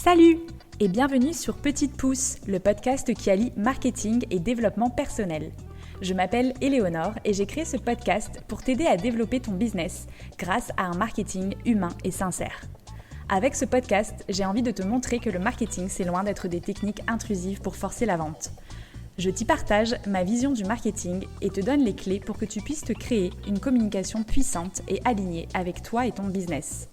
Salut et bienvenue sur Petite Pouce, le podcast qui allie marketing et développement personnel. Je m'appelle Éléonore et j'ai créé ce podcast pour t'aider à développer ton business grâce à un marketing humain et sincère. Avec ce podcast, j'ai envie de te montrer que le marketing, c'est loin d'être des techniques intrusives pour forcer la vente. Je t'y partage ma vision du marketing et te donne les clés pour que tu puisses te créer une communication puissante et alignée avec toi et ton business.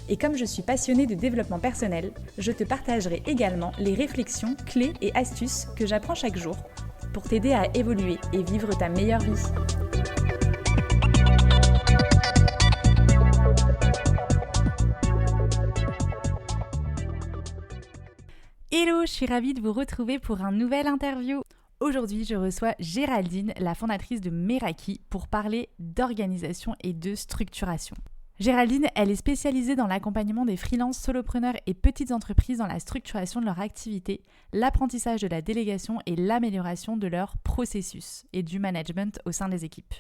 Et comme je suis passionnée de développement personnel, je te partagerai également les réflexions, clés et astuces que j'apprends chaque jour pour t'aider à évoluer et vivre ta meilleure vie. Hello, je suis ravie de vous retrouver pour un nouvel interview. Aujourd'hui, je reçois Géraldine, la fondatrice de Meraki, pour parler d'organisation et de structuration. Géraldine, elle est spécialisée dans l'accompagnement des freelances, solopreneurs et petites entreprises dans la structuration de leur activité, l'apprentissage de la délégation et l'amélioration de leur processus et du management au sein des équipes.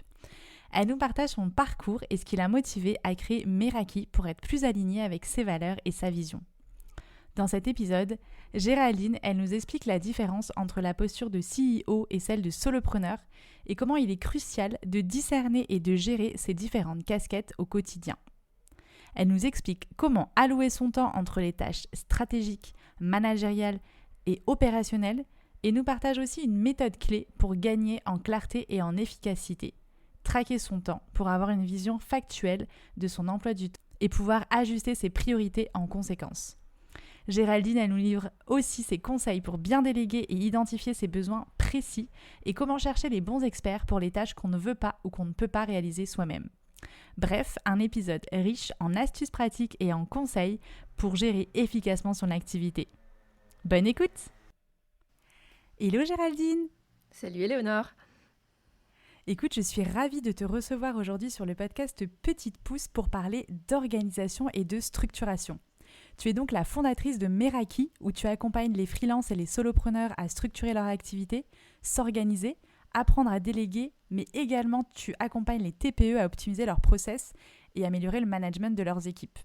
Elle nous partage son parcours et ce qui l'a motivée à créer Meraki pour être plus alignée avec ses valeurs et sa vision. Dans cet épisode, Géraldine, elle nous explique la différence entre la posture de CEO et celle de solopreneur et comment il est crucial de discerner et de gérer ces différentes casquettes au quotidien. Elle nous explique comment allouer son temps entre les tâches stratégiques, managériales et opérationnelles et nous partage aussi une méthode clé pour gagner en clarté et en efficacité. Traquer son temps pour avoir une vision factuelle de son emploi du temps et pouvoir ajuster ses priorités en conséquence. Géraldine, elle nous livre aussi ses conseils pour bien déléguer et identifier ses besoins précis et comment chercher les bons experts pour les tâches qu'on ne veut pas ou qu'on ne peut pas réaliser soi-même. Bref, un épisode riche en astuces pratiques et en conseils pour gérer efficacement son activité. Bonne écoute! Hello Géraldine! Salut Éléonore! Écoute, je suis ravie de te recevoir aujourd'hui sur le podcast Petite Pouce pour parler d'organisation et de structuration. Tu es donc la fondatrice de Meraki, où tu accompagnes les freelances et les solopreneurs à structurer leur activité, s'organiser, apprendre à déléguer, mais également tu accompagnes les TPE à optimiser leurs process et améliorer le management de leurs équipes.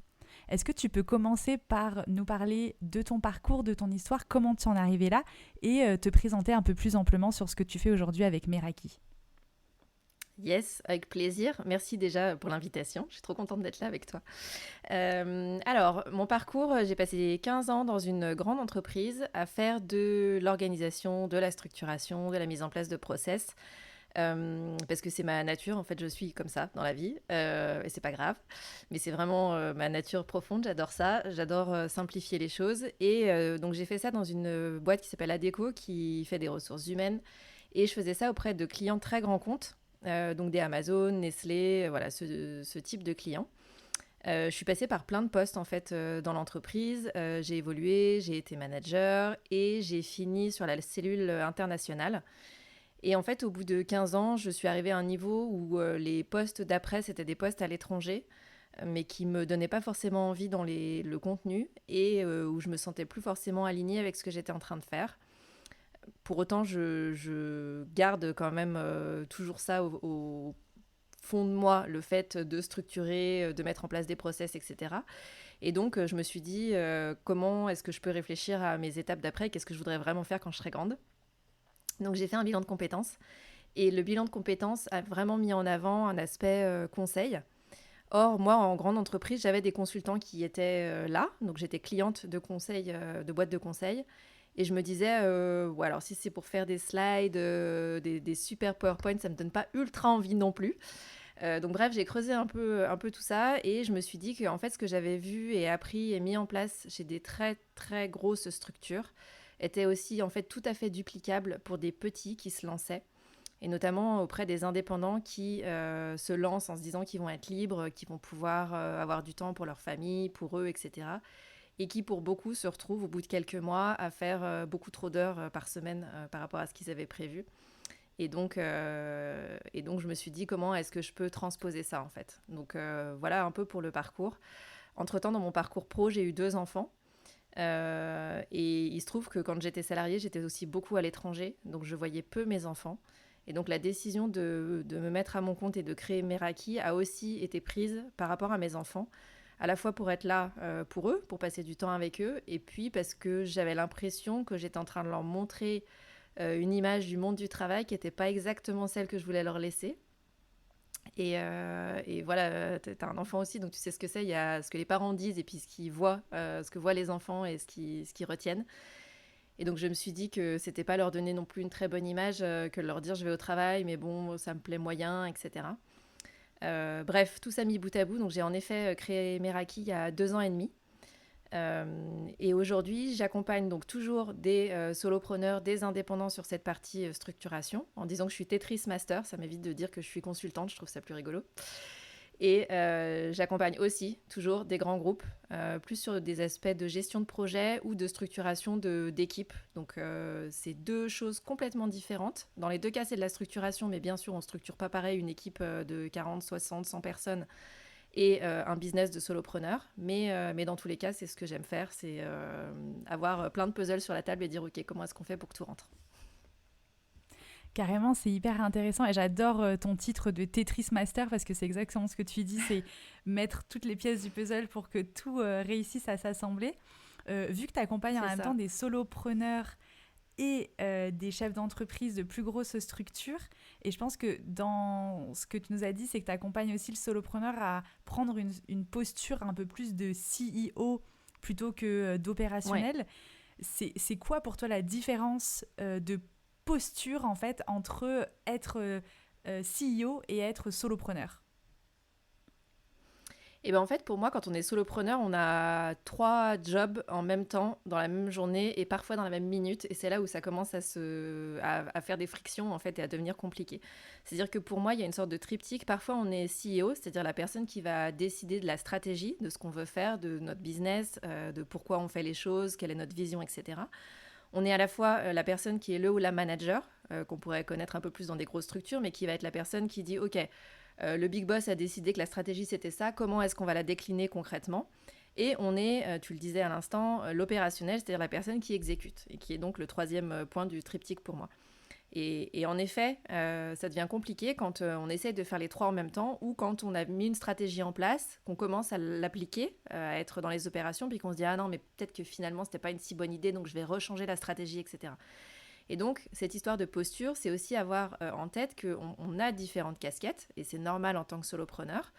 Est-ce que tu peux commencer par nous parler de ton parcours, de ton histoire, comment tu en es arrivé là et te présenter un peu plus amplement sur ce que tu fais aujourd'hui avec Meraki? Yes, avec plaisir. Merci déjà pour l'invitation. Je suis trop contente d'être là avec toi. Alors, mon parcours, j'ai passé 15 ans dans une grande entreprise à faire de l'organisation, de la structuration, de la mise en place de process. Parce que c'est ma nature, en fait, je suis comme ça dans la vie. Et c'est pas grave. Mais c'est vraiment ma nature profonde. J'adore ça. J'adore simplifier les choses. Et donc, j'ai fait ça dans une boîte qui s'appelle Adecco, qui fait des ressources humaines. Et je faisais ça auprès de clients très grands comptes. Donc des Amazon, Nestlé, voilà, ce type de clients. Je suis passée par plein de postes en fait dans l'entreprise. J'ai évolué, j'ai été manager et j'ai fini sur la cellule internationale. Et en fait, au bout de 15 ans, je suis arrivée à un niveau où les postes d'après, c'était des postes à l'étranger, mais qui ne me donnaient pas forcément envie dans le contenu et où je ne me sentais plus forcément alignée avec ce que j'étais en train de faire. Pour autant, je garde quand même toujours ça au fond de moi, le fait de structurer, de mettre en place des process, etc. Et donc, je me suis dit, comment est-ce que je peux réfléchir à mes étapes d'après? Qu'est-ce que je voudrais vraiment faire quand je serai grande? Donc, j'ai fait un bilan de compétences. Et le bilan de compétences a vraiment mis en avant un aspect conseil. Or, moi, en grande entreprise, j'avais des consultants qui étaient là. Donc, j'étais cliente de conseil, de boîtes de conseil. Et je me disais, alors si c'est pour faire des slides, des super PowerPoint, ça ne me donne pas ultra envie non plus. Donc bref, j'ai creusé un peu tout ça et je me suis dit que en fait, ce que j'avais vu et appris et mis en place chez des très, très grosses structures était aussi en fait tout à fait duplicable pour des petits qui se lançaient. Et notamment auprès des indépendants qui se lancent en se disant qu'ils vont être libres, qu'ils vont pouvoir avoir du temps pour leur famille, pour eux, etc. Et qui, pour beaucoup, se retrouvent au bout de quelques mois à faire beaucoup trop d'heures par semaine par rapport à ce qu'ils avaient prévu. Et donc, je me suis dit, comment est-ce que je peux transposer ça, en fait? Donc, voilà un peu pour le parcours. Entre-temps, dans mon parcours pro, j'ai eu 2 enfants. Et il se trouve que quand j'étais salariée, j'étais aussi beaucoup à l'étranger. Donc, je voyais peu mes enfants. Et donc, la décision de me mettre à mon compte et de créer Meraki a aussi été prise par rapport à mes enfants. à la fois pour être là pour eux, pour passer du temps avec eux, et puis parce que j'avais l'impression que j'étais en train de leur montrer une image du monde du travail qui n'était pas exactement celle que je voulais leur laisser. Et voilà, tu as un enfant aussi, donc tu sais ce que c'est. Il y a ce que les parents disent et puis ce qu'ils voient, ce que voient les enfants et ce qu'ils retiennent. Et donc je me suis dit que c'était pas leur donner non plus une très bonne image que de leur dire je vais au travail, mais bon, ça me plaît moyen, etc. Bref, tout ça mis bout à bout. Donc j'ai en effet créé Meraki il y a 2 ans et demi. Et aujourd'hui, j'accompagne donc toujours des solopreneurs, des indépendants sur cette partie structuration, en disant que je suis Tetris Master. Ça m'évite de dire que je suis consultante, je trouve ça plus rigolo. Et j'accompagne aussi toujours des grands groupes, plus sur des aspects de gestion de projet ou de structuration d'équipe. Donc c'est deux choses complètement différentes. Dans les deux cas, c'est de la structuration, mais bien sûr, on ne structure pas pareil une équipe de 40, 60, 100 personnes et un business de solopreneur. Mais dans tous les cas, c'est ce que j'aime faire, c'est avoir plein de puzzles sur la table et dire, OK, comment est-ce qu'on fait pour que tout rentre ? Carrément, c'est hyper intéressant et j'adore ton titre de Tetris Master parce que c'est exactement ce que tu dis, c'est mettre toutes les pièces du puzzle pour que tout réussisse à s'assembler. Vu que tu accompagnes en même temps des solopreneurs et des chefs d'entreprise de plus grosses structures, et je pense que dans ce que tu nous as dit, c'est que tu accompagnes aussi le solopreneur à prendre une posture un peu plus de CEO plutôt que d'opérationnel. Ouais. C'est quoi pour toi la différence de posture en fait entre être CEO et être solopreneur? Et ben en fait, pour moi, quand on est solopreneur, on a 3 jobs en même temps, dans la même journée et parfois dans la même minute. Et c'est là où ça commence à faire des frictions en fait et à devenir compliqué. C'est-à-dire que pour moi, il y a une sorte de triptyque. Parfois, on est CEO, c'est-à-dire la personne qui va décider de la stratégie, de ce qu'on veut faire, de notre business, de pourquoi on fait les choses, quelle est notre vision, etc. On est à la fois la personne qui est le ou la manager, qu'on pourrait connaître un peu plus dans des grosses structures, mais qui va être la personne qui dit « Ok, le big boss a décidé que la stratégie c'était ça, comment est-ce qu'on va la décliner concrètement ?» Et on est, tu le disais à l'instant, l'opérationnel, c'est-à-dire la personne qui exécute, et qui est donc le troisième point du triptyque pour moi. Et en effet, ça devient compliqué quand on essaye de faire les trois en même temps ou quand on a mis une stratégie en place, qu'on commence à l'appliquer, à être dans les opérations, puis qu'on se dit « Ah non, mais peut-être que finalement, c'était pas une si bonne idée, donc je vais rechanger la stratégie, etc. » Et donc, cette histoire de posture, c'est aussi avoir en tête qu'on a différentes casquettes, et c'est normal en tant que solopreneur.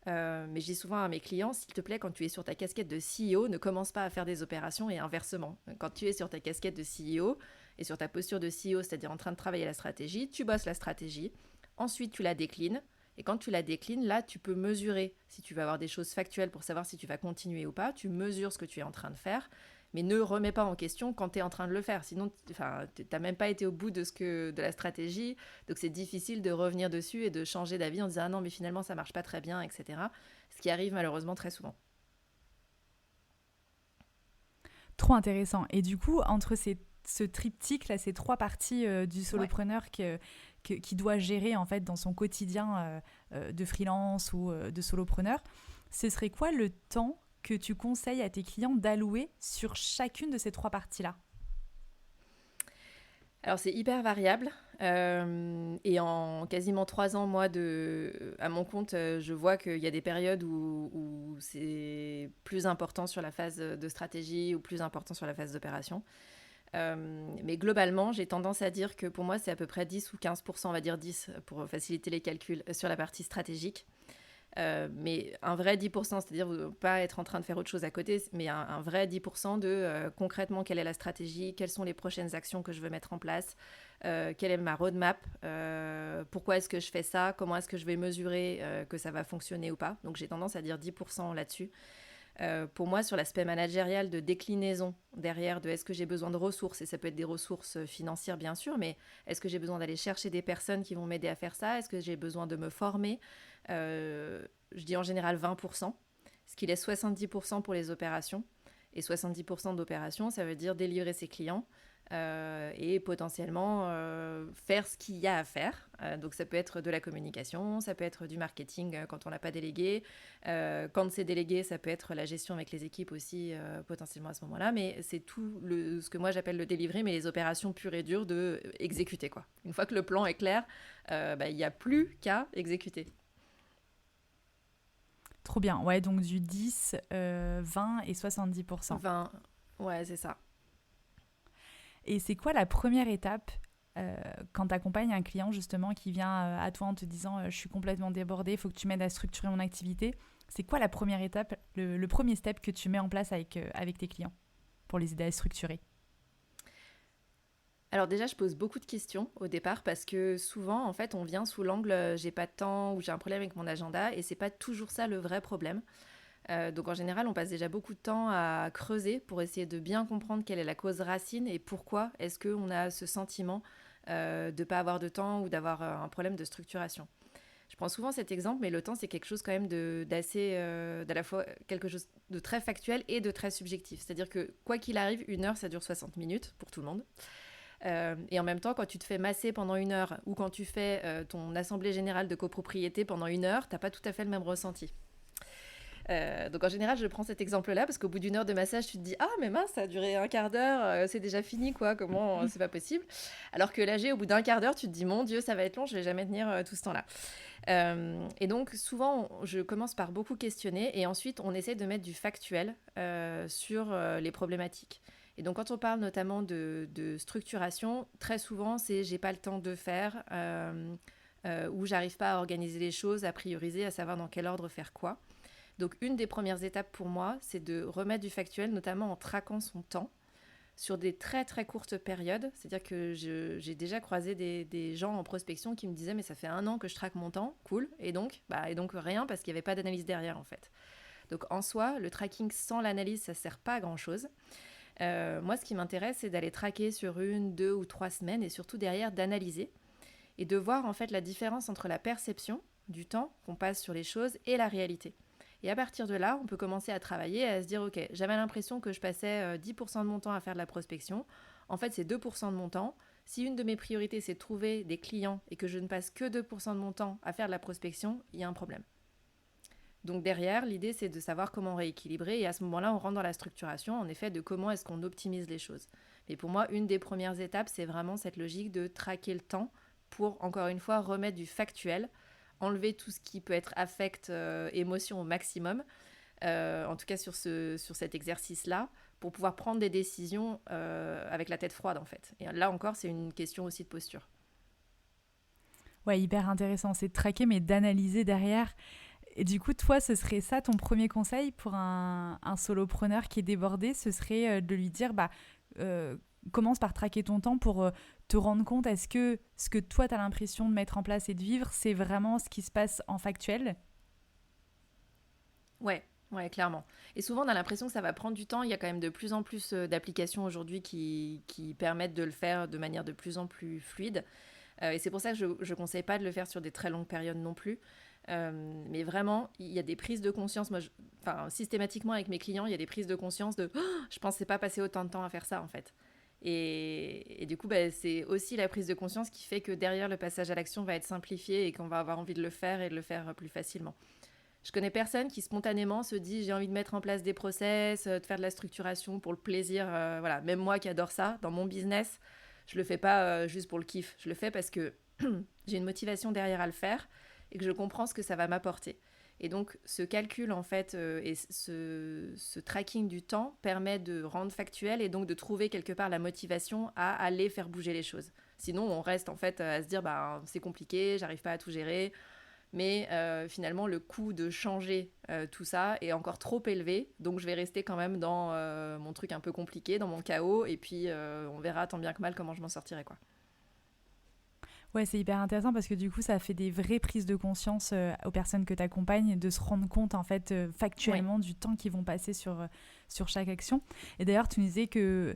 Mais je dis souvent à mes clients, s'il te plaît, quand tu es sur ta casquette de CEO, ne commence pas à faire des opérations et inversement. Quand tu es sur ta casquette de CEO et sur ta posture de CEO, c'est-à-dire en train de travailler la stratégie, tu bosses la stratégie, ensuite tu la déclines, et quand tu la déclines, là, tu peux mesurer si tu vas avoir des choses factuelles pour savoir si tu vas continuer ou pas, tu mesures ce que tu es en train de faire, mais ne remets pas en question quand tu es en train de le faire. Sinon, tu n'as même pas été au bout de la stratégie, donc c'est difficile de revenir dessus et de changer d'avis en disant « Ah non, mais finalement, ça ne marche pas très bien, etc. » Ce qui arrive malheureusement très souvent. Trop intéressant. Et du coup, entre ce triptyque, là, ces trois parties du solopreneur qui doit gérer en fait dans son quotidien de freelance ou de solopreneur, ce serait quoi le temps que tu conseilles à tes clients d'allouer sur chacune de ces trois parties-là? Alors c'est hyper variable et en quasiment 3 ans, moi, à mon compte, je vois qu'il y a des périodes où c'est plus important sur la phase de stratégie ou plus important sur la phase d'opération. Mais globalement, j'ai tendance à dire que pour moi, c'est à peu près 10 ou 15%, on va dire 10 pour faciliter les calculs, sur la partie stratégique. Mais un vrai 10%, c'est-à-dire pas être en train de faire autre chose à côté, mais un vrai 10% de concrètement quelle est la stratégie, quelles sont les prochaines actions que je veux mettre en place, quelle est ma roadmap, pourquoi est-ce que je fais ça, comment est-ce que je vais mesurer que ça va fonctionner ou pas. Donc j'ai tendance à dire 10% là-dessus. Pour moi, sur l'aspect managérial de déclinaison derrière de est-ce que j'ai besoin de ressources, et ça peut être des ressources financières bien sûr, mais est-ce que j'ai besoin d'aller chercher des personnes qui vont m'aider à faire ça, est-ce que j'ai besoin de me former, je dis en général 20%, ce qui laisse 70% pour les opérations, et 70% d'opérations, ça veut dire délivrer ses clients, et potentiellement faire ce qu'il y a à faire. Donc ça peut être de la communication, ça peut être du marketing quand on l'a pas délégué. Quand c'est délégué, ça peut être la gestion avec les équipes aussi potentiellement à ce moment-là. Mais c'est tout ce que moi j'appelle le délivrer, mais les opérations pures et dures de exécuter, quoi. Une fois que le plan est clair, il n'y a plus qu'à exécuter. Trop bien. Ouais, donc du 10, 20 et 70%. 20, ouais, c'est ça. Et c'est quoi la première étape quand tu accompagnes un client justement qui vient à toi en te disant je suis complètement débordée, il faut que tu m'aides à structurer mon activité. C'est quoi la première étape, le premier step que tu mets en place avec tes clients pour les aider à structurer? Alors déjà, je pose beaucoup de questions au départ parce que souvent, en fait, on vient sous l'angle j'ai pas de temps ou j'ai un problème avec mon agenda et c'est pas toujours ça le vrai problème. Donc en général, on passe déjà beaucoup de temps à creuser pour essayer de bien comprendre quelle est la cause racine et pourquoi est-ce qu'on a ce sentiment de ne pas avoir de temps ou d'avoir un problème de structuration. Je prends souvent cet exemple, mais le temps, c'est quelque chose quand même d'assez, d'à la fois quelque chose de très factuel et de très subjectif. C'est-à-dire que quoi qu'il arrive, 1 heure, ça dure 60 minutes pour tout le monde. Et en même temps, quand tu te fais masser pendant 1 heure ou quand tu fais ton assemblée générale de copropriété pendant 1 heure, t'as pas tout à fait le même ressenti. Donc en général, je prends cet exemple-là parce qu'au bout d'1 heure de massage, tu te dis ah mais mince, ça a duré un quart d'heure, c'est déjà fini quoi, comment c'est pas possible. Alors que l'AG, au bout d'un quart d'heure, tu te dis mon Dieu, ça va être long, je vais jamais tenir tout ce temps-là. Et donc souvent, je commence par beaucoup questionner et ensuite on essaie de mettre du factuel sur les problématiques. Et donc quand on parle notamment de structuration, très souvent c'est j'ai pas le temps de faire ou j'arrive pas à organiser les choses, à prioriser, à savoir dans quel ordre faire quoi. Donc une des premières étapes pour moi, c'est de remettre du factuel, notamment en traquant son temps sur des très très courtes périodes. C'est-à-dire que j'ai déjà croisé des gens en prospection qui me disaient mais ça fait 1 an que je traque mon temps, cool, et donc rien parce qu'il n'y avait pas d'analyse derrière en fait. Donc en soi, le tracking sans l'analyse, ça ne sert pas à grand-chose. Moi, ce qui m'intéresse, c'est d'aller traquer sur 1, 2 ou 3 semaines et surtout derrière d'analyser et de voir en fait la différence entre la perception du temps qu'on passe sur les choses et la réalité. Et à partir de là, on peut commencer à travailler et à se dire, ok, j'avais l'impression que je passais 10% de mon temps à faire de la prospection. En fait, c'est 2% de mon temps. Si une de mes priorités, c'est de trouver des clients et que je ne passe que 2% de mon temps à faire de la prospection, il y a un problème. Donc derrière, l'idée, c'est de savoir comment rééquilibrer. Et à ce moment-là, on rentre dans la structuration, en effet, de comment est-ce qu'on optimise les choses. Mais pour moi, une des premières étapes, c'est vraiment cette logique de traquer le temps pour, encore une fois, remettre du factuel, enlever tout ce qui peut être affect, émotion au maximum, en tout cas sur cet exercice-là, pour pouvoir prendre des décisions avec la tête froide en fait. Et là encore, c'est une question aussi de posture. Ouais, hyper intéressant. C'est de traquer, mais d'analyser derrière. Et du coup, toi, ce serait ça ton premier conseil pour un solopreneur qui est débordé, ce serait de lui dire, commence par traquer ton temps pour te rendre compte, est-ce que ce que toi, tu as l'impression de mettre en place et de vivre, c'est vraiment ce qui se passe en factuel? Ouais, clairement. Et souvent, on a l'impression que ça va prendre du temps. Il y a quand même de plus en plus d'applications aujourd'hui qui permettent de le faire de manière de plus en plus fluide. Et c'est pour ça que je ne conseille pas de le faire sur des très longues périodes non plus. Mais vraiment, il y a des prises de conscience. Moi, systématiquement avec mes clients, il y a des prises de conscience de je pensais pas passer autant de temps à faire ça en fait. Et du coup, c'est aussi la prise de conscience qui fait que derrière le passage à l'action va être simplifié et qu'on va avoir envie de le faire et de le faire plus facilement. Je connais personne qui spontanément se dit j'ai envie de mettre en place des process, de faire de la structuration pour le plaisir. Voilà, même moi qui adore ça, dans mon business, je le fais pas juste pour le kiff. Je le fais parce que j'ai une motivation derrière à le faire et que je comprends ce que ça va m'apporter. Et donc, ce calcul, en fait, et ce tracking du temps permet de rendre factuel et donc de trouver quelque part la motivation à aller faire bouger les choses. Sinon, on reste en fait à se dire, c'est compliqué, j'arrive pas à tout gérer. Mais finalement, le coût de changer tout ça est encore trop élevé. Donc, je vais rester quand même dans mon truc un peu compliqué, dans mon chaos. Et puis, on verra tant bien que mal comment je m'en sortirai, quoi. Ouais, c'est hyper intéressant parce que du coup, ça fait des vraies prises de conscience aux personnes que tu accompagnes de se rendre compte en fait factuellement du temps qu'ils vont passer sur chaque action. Et d'ailleurs, tu nous disais que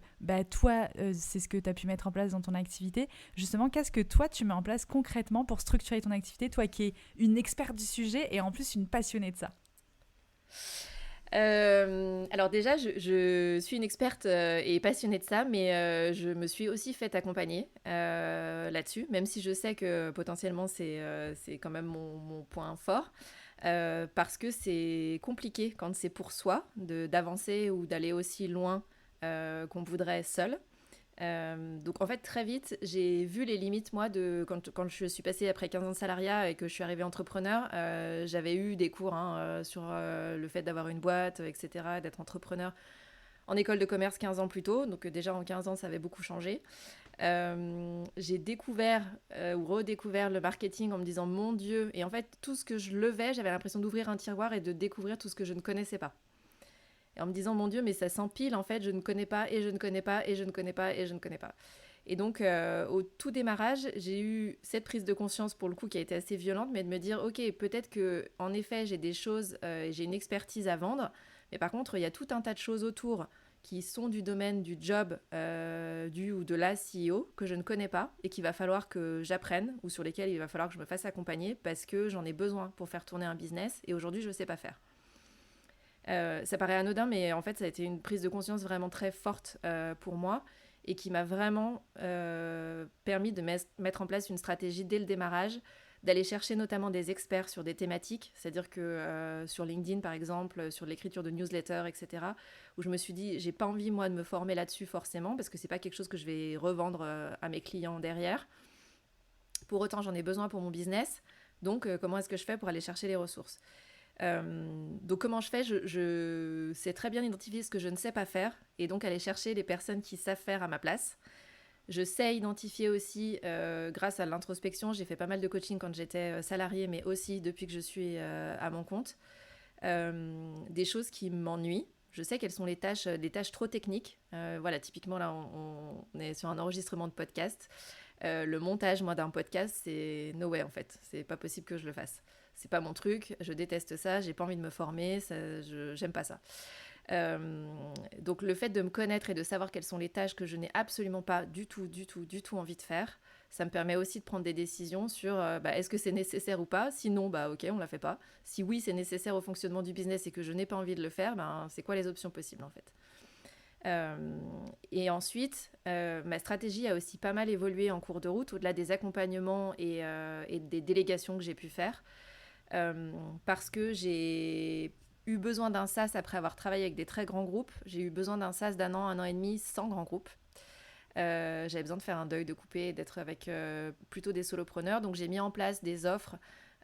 toi, c'est ce que tu as pu mettre en place dans ton activité. Justement, qu'est-ce que toi, tu mets en place concrètement pour structurer ton activité, toi qui es une experte du sujet et en plus une passionnée de ça? Alors déjà, je suis une experte et passionnée de ça, mais je me suis aussi fait accompagner là-dessus, même si je sais que potentiellement c'est quand même mon point fort, parce que c'est compliqué quand c'est pour soi d'avancer ou d'aller aussi loin qu'on voudrait seul. Donc en fait très vite j'ai vu les limites moi quand je suis passée après 15 ans de salariat et que je suis arrivée entrepreneur. J'avais eu des cours sur le fait d'avoir une boîte, etc., d'être entrepreneur en école de commerce 15 ans plus tôt, donc déjà en 15 ans ça avait beaucoup changé. J'ai découvert ou redécouvert le marketing en me disant mon Dieu, et en fait tout ce que je levais j'avais l'impression d'ouvrir un tiroir et de découvrir tout ce que je ne connaissais pas. Et en me disant, mon Dieu, mais ça s'empile, en fait, je ne connais pas, et je ne connais pas, et je ne connais pas, et je ne connais pas. Et donc, au tout démarrage, j'ai eu cette prise de conscience, pour le coup, qui a été assez violente, mais de me dire, OK, peut-être que en effet, j'ai des choses, j'ai une expertise à vendre, mais par contre, il y a tout un tas de choses autour qui sont du domaine du job du ou de la CEO que je ne connais pas et qu'il va falloir que j'apprenne ou sur lesquelles il va falloir que je me fasse accompagner parce que j'en ai besoin pour faire tourner un business et aujourd'hui, je ne sais pas faire. Ça paraît anodin, mais en fait, ça a été une prise de conscience vraiment très forte pour moi et qui m'a vraiment permis de mettre en place une stratégie dès le démarrage, d'aller chercher notamment des experts sur des thématiques, c'est-à-dire que sur LinkedIn, par exemple, sur l'écriture de newsletters, etc., où je me suis dit, j'ai pas envie, moi, de me former là-dessus forcément, parce que c'est pas quelque chose que je vais revendre à mes clients derrière. Pour autant, j'en ai besoin pour mon business. Donc, comment est-ce que je fais pour aller chercher les ressources ? Donc comment je fais, je sais très bien identifier ce que je ne sais pas faire et donc aller chercher les personnes qui savent faire à ma place. Je sais identifier aussi, grâce à l'introspection, j'ai fait pas mal de coaching quand j'étais salariée, mais aussi depuis que je suis à mon compte, des choses qui m'ennuient. Je sais quelles sont les tâches trop techniques. Voilà, typiquement là, on est sur un enregistrement de podcast. Le montage, moi, d'un podcast, c'est no way en fait. C'est pas possible que je le fasse. C'est pas mon truc, je déteste ça, j'ai pas envie de me former, j'aime pas ça. Donc le fait de me connaître et de savoir quelles sont les tâches que je n'ai absolument pas du tout envie de faire, ça me permet aussi de prendre des décisions sur est-ce que c'est nécessaire ou pas. Sinon, ok, on la fait pas. Si oui, c'est nécessaire au fonctionnement du business et que je n'ai pas envie de le faire, c'est quoi les options possibles en fait. Et ensuite, ma stratégie a aussi pas mal évolué en cours de route, au-delà des accompagnements et des délégations que j'ai pu faire. Parce que j'ai eu besoin d'un sas après avoir travaillé avec des très grands groupes. J'ai eu besoin d'un sas d'1 an, 1 an et demi sans grands groupes. J'avais besoin de faire un deuil, de couper, d'être avec plutôt des solopreneurs. Donc j'ai mis en place des offres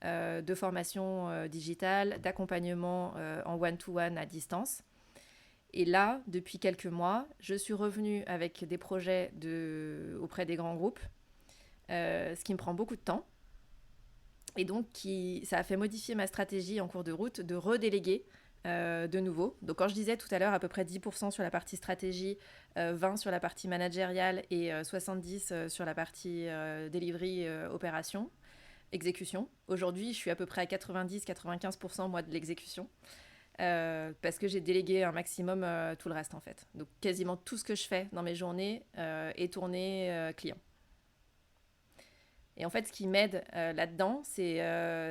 de formation digitale, d'accompagnement en one-to-one à distance. Et là, depuis quelques mois, je suis revenue avec des projets auprès des grands groupes, ce qui me prend beaucoup de temps. Et donc, ça a fait modifier ma stratégie en cours de route de redéléguer de nouveau. Donc, quand je disais tout à l'heure à peu près 10% sur la partie stratégie, 20% sur la partie managériale et 70% sur la partie delivery, opération, exécution. Aujourd'hui, je suis à peu près à 90-95% moi de l'exécution. Parce que j'ai délégué un maximum tout le reste en fait. Donc quasiment tout ce que je fais dans mes journées est tourné client. Et en fait, ce qui m'aide là-dedans, c'est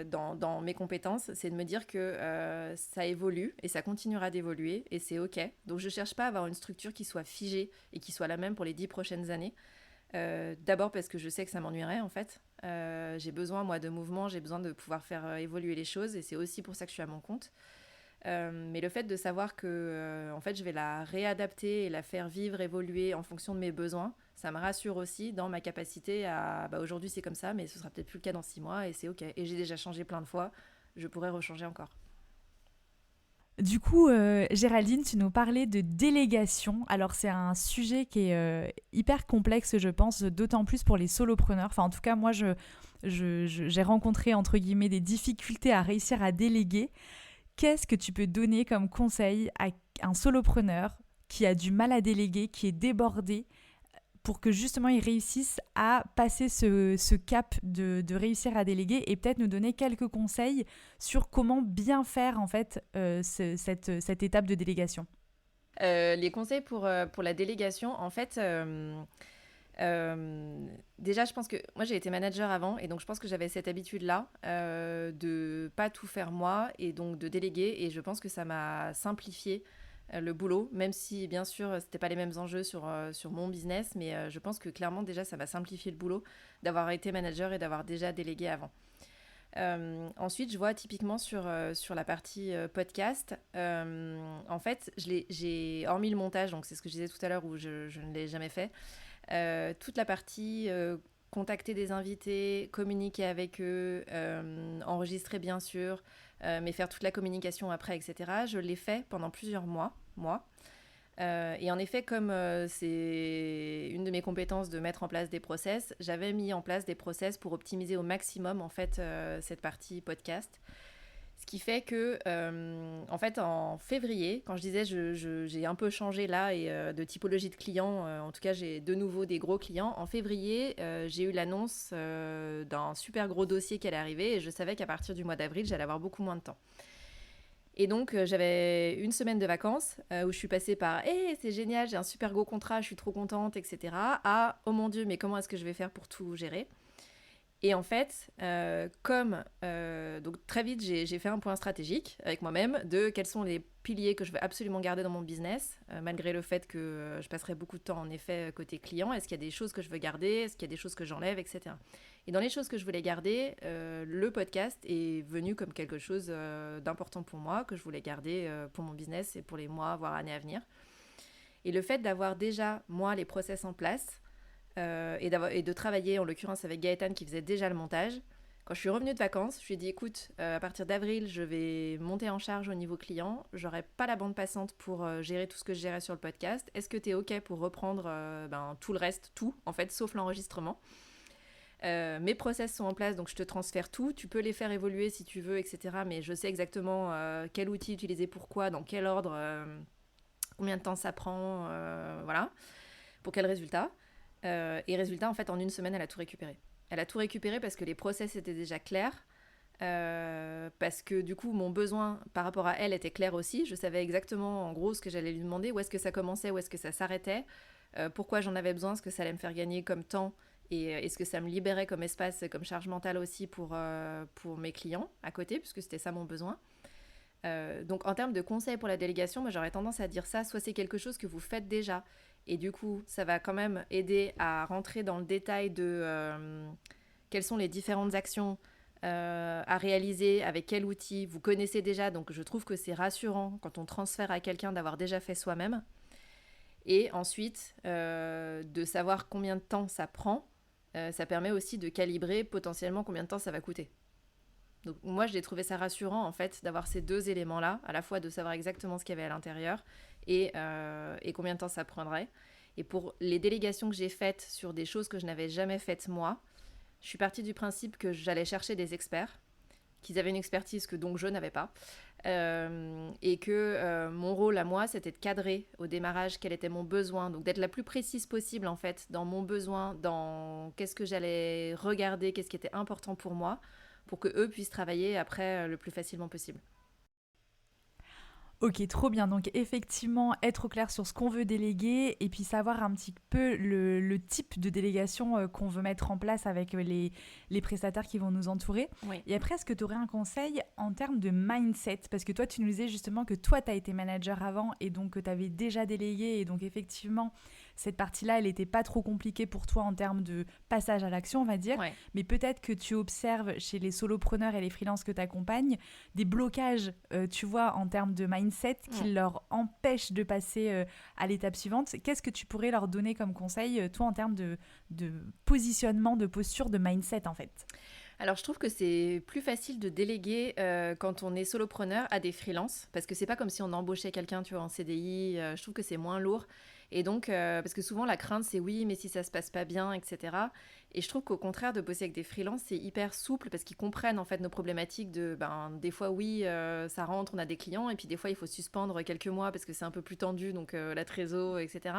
dans mes compétences, c'est de me dire que ça évolue et ça continuera d'évoluer et c'est OK. Donc, je ne cherche pas à avoir une structure qui soit figée et qui soit la même pour les 10 prochaines années. D'abord parce que je sais que ça m'ennuierait en fait. J'ai besoin, moi, de mouvement, j'ai besoin de pouvoir faire évoluer les choses et c'est aussi pour ça que je suis à mon compte. Mais le fait de savoir que en fait, je vais la réadapter et la faire vivre, évoluer en fonction de mes besoins, ça me rassure aussi dans ma capacité à aujourd'hui c'est comme ça, mais ce sera peut-être plus le cas dans 6 mois et c'est OK. Et j'ai déjà changé plein de fois, je pourrais rechanger encore. Du coup, Géraldine, tu nous parlais de délégation. Alors, c'est un sujet qui est hyper complexe, je pense, d'autant plus pour les solopreneurs. Enfin, en tout cas, moi, j'ai rencontré, entre guillemets, des difficultés à réussir à déléguer. Qu'est-ce que tu peux donner comme conseil à un solopreneur qui a du mal à déléguer, qui est débordé, pour que justement il réussisse à passer ce cap de réussir à déléguer et peut-être nous donner quelques conseils sur comment bien faire en fait cette étape de délégation. Les conseils pour la délégation, en fait, déjà je pense que moi j'ai été manager avant et donc je pense que j'avais cette habitude-là de pas tout faire moi et donc de déléguer et je pense que ça m'a simplifié le boulot, même si bien sûr c'était pas les mêmes enjeux sur mon business, mais je pense que clairement déjà ça m'a simplifié le boulot d'avoir été manager et d'avoir déjà délégué avant. Ensuite, je vois typiquement sur la partie podcast, en fait, j'ai hormis le montage, donc c'est ce que je disais tout à l'heure où je ne l'ai jamais fait, Toute la partie contacter des invités, communiquer avec eux, enregistrer bien sûr, mais faire toute la communication après, etc. Je l'ai fait pendant plusieurs mois, moi. Et en effet, comme c'est une de mes compétences de mettre en place des process, j'avais mis en place des process pour optimiser au maximum en fait cette partie podcast. Ce qui fait que, en fait, en février, quand je disais j'ai un peu changé là et de typologie de clients, en tout cas j'ai de nouveau des gros clients, en février, j'ai eu l'annonce d'un super gros dossier qui allait arriver et je savais qu'à partir du mois d'avril, j'allais avoir beaucoup moins de temps. Et donc, j'avais une semaine de vacances où je suis passée par hey, c'est génial, j'ai un super gros contrat, je suis trop contente, etc. à oh mon Dieu, mais comment est-ce que je vais faire pour tout gérer? Et en fait, donc très vite, j'ai fait un point stratégique avec moi-même de quels sont les piliers que je veux absolument garder dans mon business, malgré le fait que je passerai beaucoup de temps en effet côté client. Est-ce qu'il y a des choses que je veux garder? Est-ce qu'il y a des choses que j'enlève, etc. Et dans les choses que je voulais garder, le podcast est venu comme quelque chose d'important pour moi, que je voulais garder pour mon business et pour les mois, voire années à venir. Et le fait d'avoir déjà, moi, les process en place, et de travailler en l'occurrence avec Gaëtan qui faisait déjà le montage. Quand je suis revenue de vacances, je lui ai dit écoute, à partir d'avril, je vais monter en charge au niveau client. J'aurai pas la bande passante pour gérer tout ce que je gérais sur le podcast. Est-ce que tu es OK pour reprendre tout le reste, tout en fait, sauf l'enregistrement? Mes process sont en place, donc je te transfère tout. Tu peux les faire évoluer si tu veux, etc. Mais je sais exactement quel outil utiliser, pourquoi, dans quel ordre, combien de temps ça prend, voilà, pour quel résultat. Et résultat, en fait, en une semaine, elle a tout récupéré. Elle a tout récupéré parce que les process étaient déjà clairs, parce que du coup, mon besoin par rapport à elle était clair aussi. Je savais exactement, en gros, ce que j'allais lui demander, où est-ce que ça commençait, où est-ce que ça s'arrêtait, pourquoi j'en avais besoin, ce que ça allait me faire gagner comme temps, et est-ce que ça me libérait comme espace, comme charge mentale aussi pour mes clients à côté, puisque c'était ça mon besoin. Donc en termes de conseils pour la délégation, moi j'aurais tendance à dire ça, soit c'est quelque chose que vous faites déjà, et du coup ça va quand même aider à rentrer dans le détail de quelles sont les différentes actions à réaliser, avec quel outil vous connaissez déjà, donc je trouve que c'est rassurant quand on transfère à quelqu'un d'avoir déjà fait soi-même, et ensuite de savoir combien de temps ça prend, ça permet aussi de calibrer potentiellement combien de temps ça va coûter. Donc moi, j'ai trouvé ça rassurant, en fait, d'avoir ces deux éléments-là, à la fois de savoir exactement ce qu'il y avait à l'intérieur et combien de temps ça prendrait. Et pour les délégations que j'ai faites sur des choses que je n'avais jamais faites moi, je suis partie du principe que j'allais chercher des experts, qu'ils avaient une expertise que donc je n'avais pas, et que mon rôle à moi, c'était de cadrer au démarrage quel était mon besoin, donc d'être la plus précise possible, en fait, dans mon besoin, dans qu'est-ce que j'allais regarder, qu'est-ce qui était important pour moi, pour que eux puissent travailler après le plus facilement possible. Ok, trop bien. Donc effectivement, être au clair sur ce qu'on veut déléguer et puis savoir un petit peu le type de délégation qu'on veut mettre en place avec les prestataires qui vont nous entourer. Oui. Et après, est-ce que tu aurais un conseil en termes de mindset? Parce que toi, tu nous disais justement que toi, tu as été manager avant et donc que tu avais déjà délégué. Et donc effectivement, cette partie-là, elle n'était pas trop compliquée pour toi en termes de passage à l'action, on va dire. Ouais. Mais peut-être que tu observes chez les solopreneurs et les freelances que tu accompagnes des blocages, tu vois, en termes de mindset qui leur empêchent de passer à l'étape suivante. Qu'est-ce que tu pourrais leur donner comme conseil, toi, en termes de positionnement, de posture, de mindset, en fait? Alors, je trouve que c'est plus facile de déléguer quand on est solopreneur à des freelances, parce que c'est pas comme si on embauchait quelqu'un, tu vois, en CDI. Je trouve que c'est moins lourd. Et donc, parce que souvent la crainte, c'est oui, mais si ça se passe pas bien, etc. Et je trouve qu'au contraire, de bosser avec des freelances, c'est hyper souple parce qu'ils comprennent en fait nos problématiques de, des fois, oui, ça rentre, on a des clients, et puis des fois, il faut suspendre quelques mois parce que c'est un peu plus tendu, donc la trésor, etc.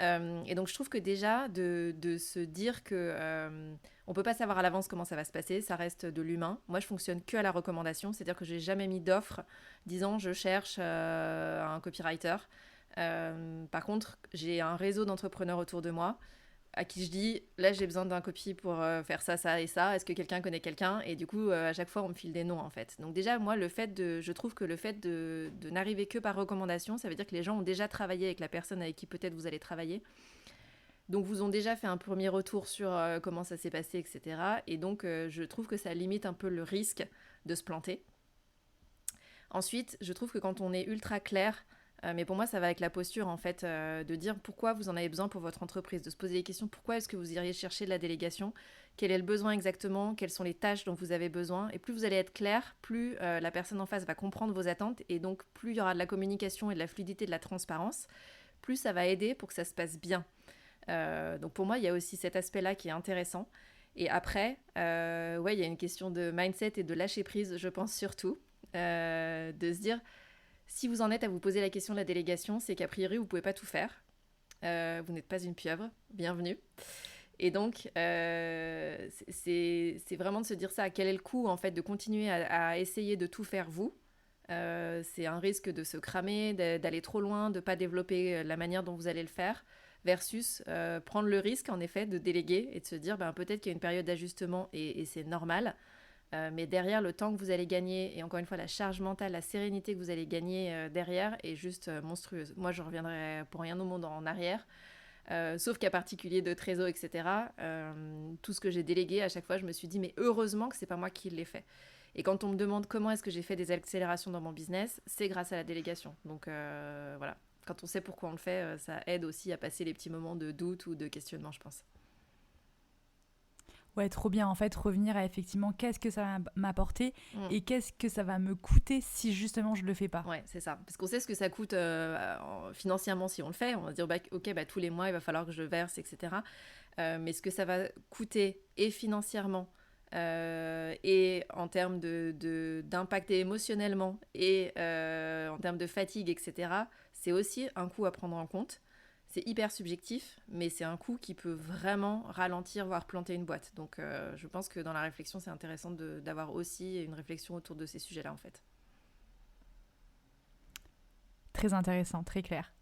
Et donc, je trouve que déjà, de se dire que on peut pas savoir à l'avance comment ça va se passer, ça reste de l'humain. Moi, je fonctionne que à la recommandation, c'est-à-dire que j'ai jamais mis d'offre disant je cherche un copywriter. Par contre, j'ai un réseau d'entrepreneurs autour de moi à qui je dis là j'ai besoin d'un copy pour faire ça, ça et ça, est-ce que quelqu'un connaît quelqu'un? Et du coup à chaque fois on me file des noms en fait. Donc déjà moi je trouve que le fait de n'arriver que par recommandation, ça veut dire que les gens ont déjà travaillé avec la personne avec qui peut-être vous allez travailler. Donc vous ont déjà fait un premier retour sur comment ça s'est passé, etc. Et donc je trouve que ça limite un peu le risque de se planter. Ensuite, je trouve que quand on est ultra clair Mais pour moi, ça va avec la posture, en fait, de dire pourquoi vous en avez besoin pour votre entreprise, de se poser les questions, pourquoi est-ce que vous iriez chercher de la délégation, quel est le besoin exactement, quelles sont les tâches dont vous avez besoin. Et plus vous allez être clair, plus la personne en face va comprendre vos attentes, et donc plus il y aura de la communication et de la fluidité, de la transparence, plus ça va aider pour que ça se passe bien. Donc pour moi, il y a aussi cet aspect-là qui est intéressant. Et après, ouais, il y a une question de mindset et de lâcher prise, je pense surtout, de se dire, si vous en êtes à vous poser la question de la délégation, c'est qu'a priori, vous ne pouvez pas tout faire. Vous n'êtes pas une pieuvre, bienvenue. Et donc, c'est vraiment de se dire ça, quel est le coût en fait de continuer à essayer de tout faire vous. C'est un risque de se cramer, d'aller trop loin, de ne pas développer la manière dont vous allez le faire, versus prendre le risque en effet de déléguer et de se dire peut-être qu'il y a une période d'ajustement et c'est normal. Mais derrière, le temps que vous allez gagner, et encore une fois, la charge mentale, la sérénité que vous allez gagner derrière est juste monstrueuse. Moi, je ne reviendrai pour rien au monde en arrière, sauf cas particulier de trésor, etc. Tout ce que j'ai délégué, à chaque fois, je me suis dit, mais heureusement que ce n'est pas moi qui l'ai fait. Et quand on me demande comment est-ce que j'ai fait des accélérations dans mon business, c'est grâce à la délégation. Donc voilà, quand on sait pourquoi on le fait, ça aide aussi à passer les petits moments de doute ou de questionnement, je pense. Ouais, trop bien en fait, revenir à effectivement qu'est-ce que ça va m'apporter et qu'est-ce que ça va me coûter si justement je le fais pas. Ouais, c'est ça. Parce qu'on sait ce que ça coûte financièrement si on le fait. On va se dire, ok, tous les mois, il va falloir que je verse, etc. Mais ce que ça va coûter et financièrement et en termes d'impact émotionnellement et en termes de fatigue, etc., c'est aussi un coût à prendre en compte. C'est hyper subjectif, mais c'est un coût qui peut vraiment ralentir, voire planter une boîte. Donc je pense que dans la réflexion, c'est intéressant d'avoir aussi une réflexion autour de ces sujets-là, en fait. Très intéressant, très clair.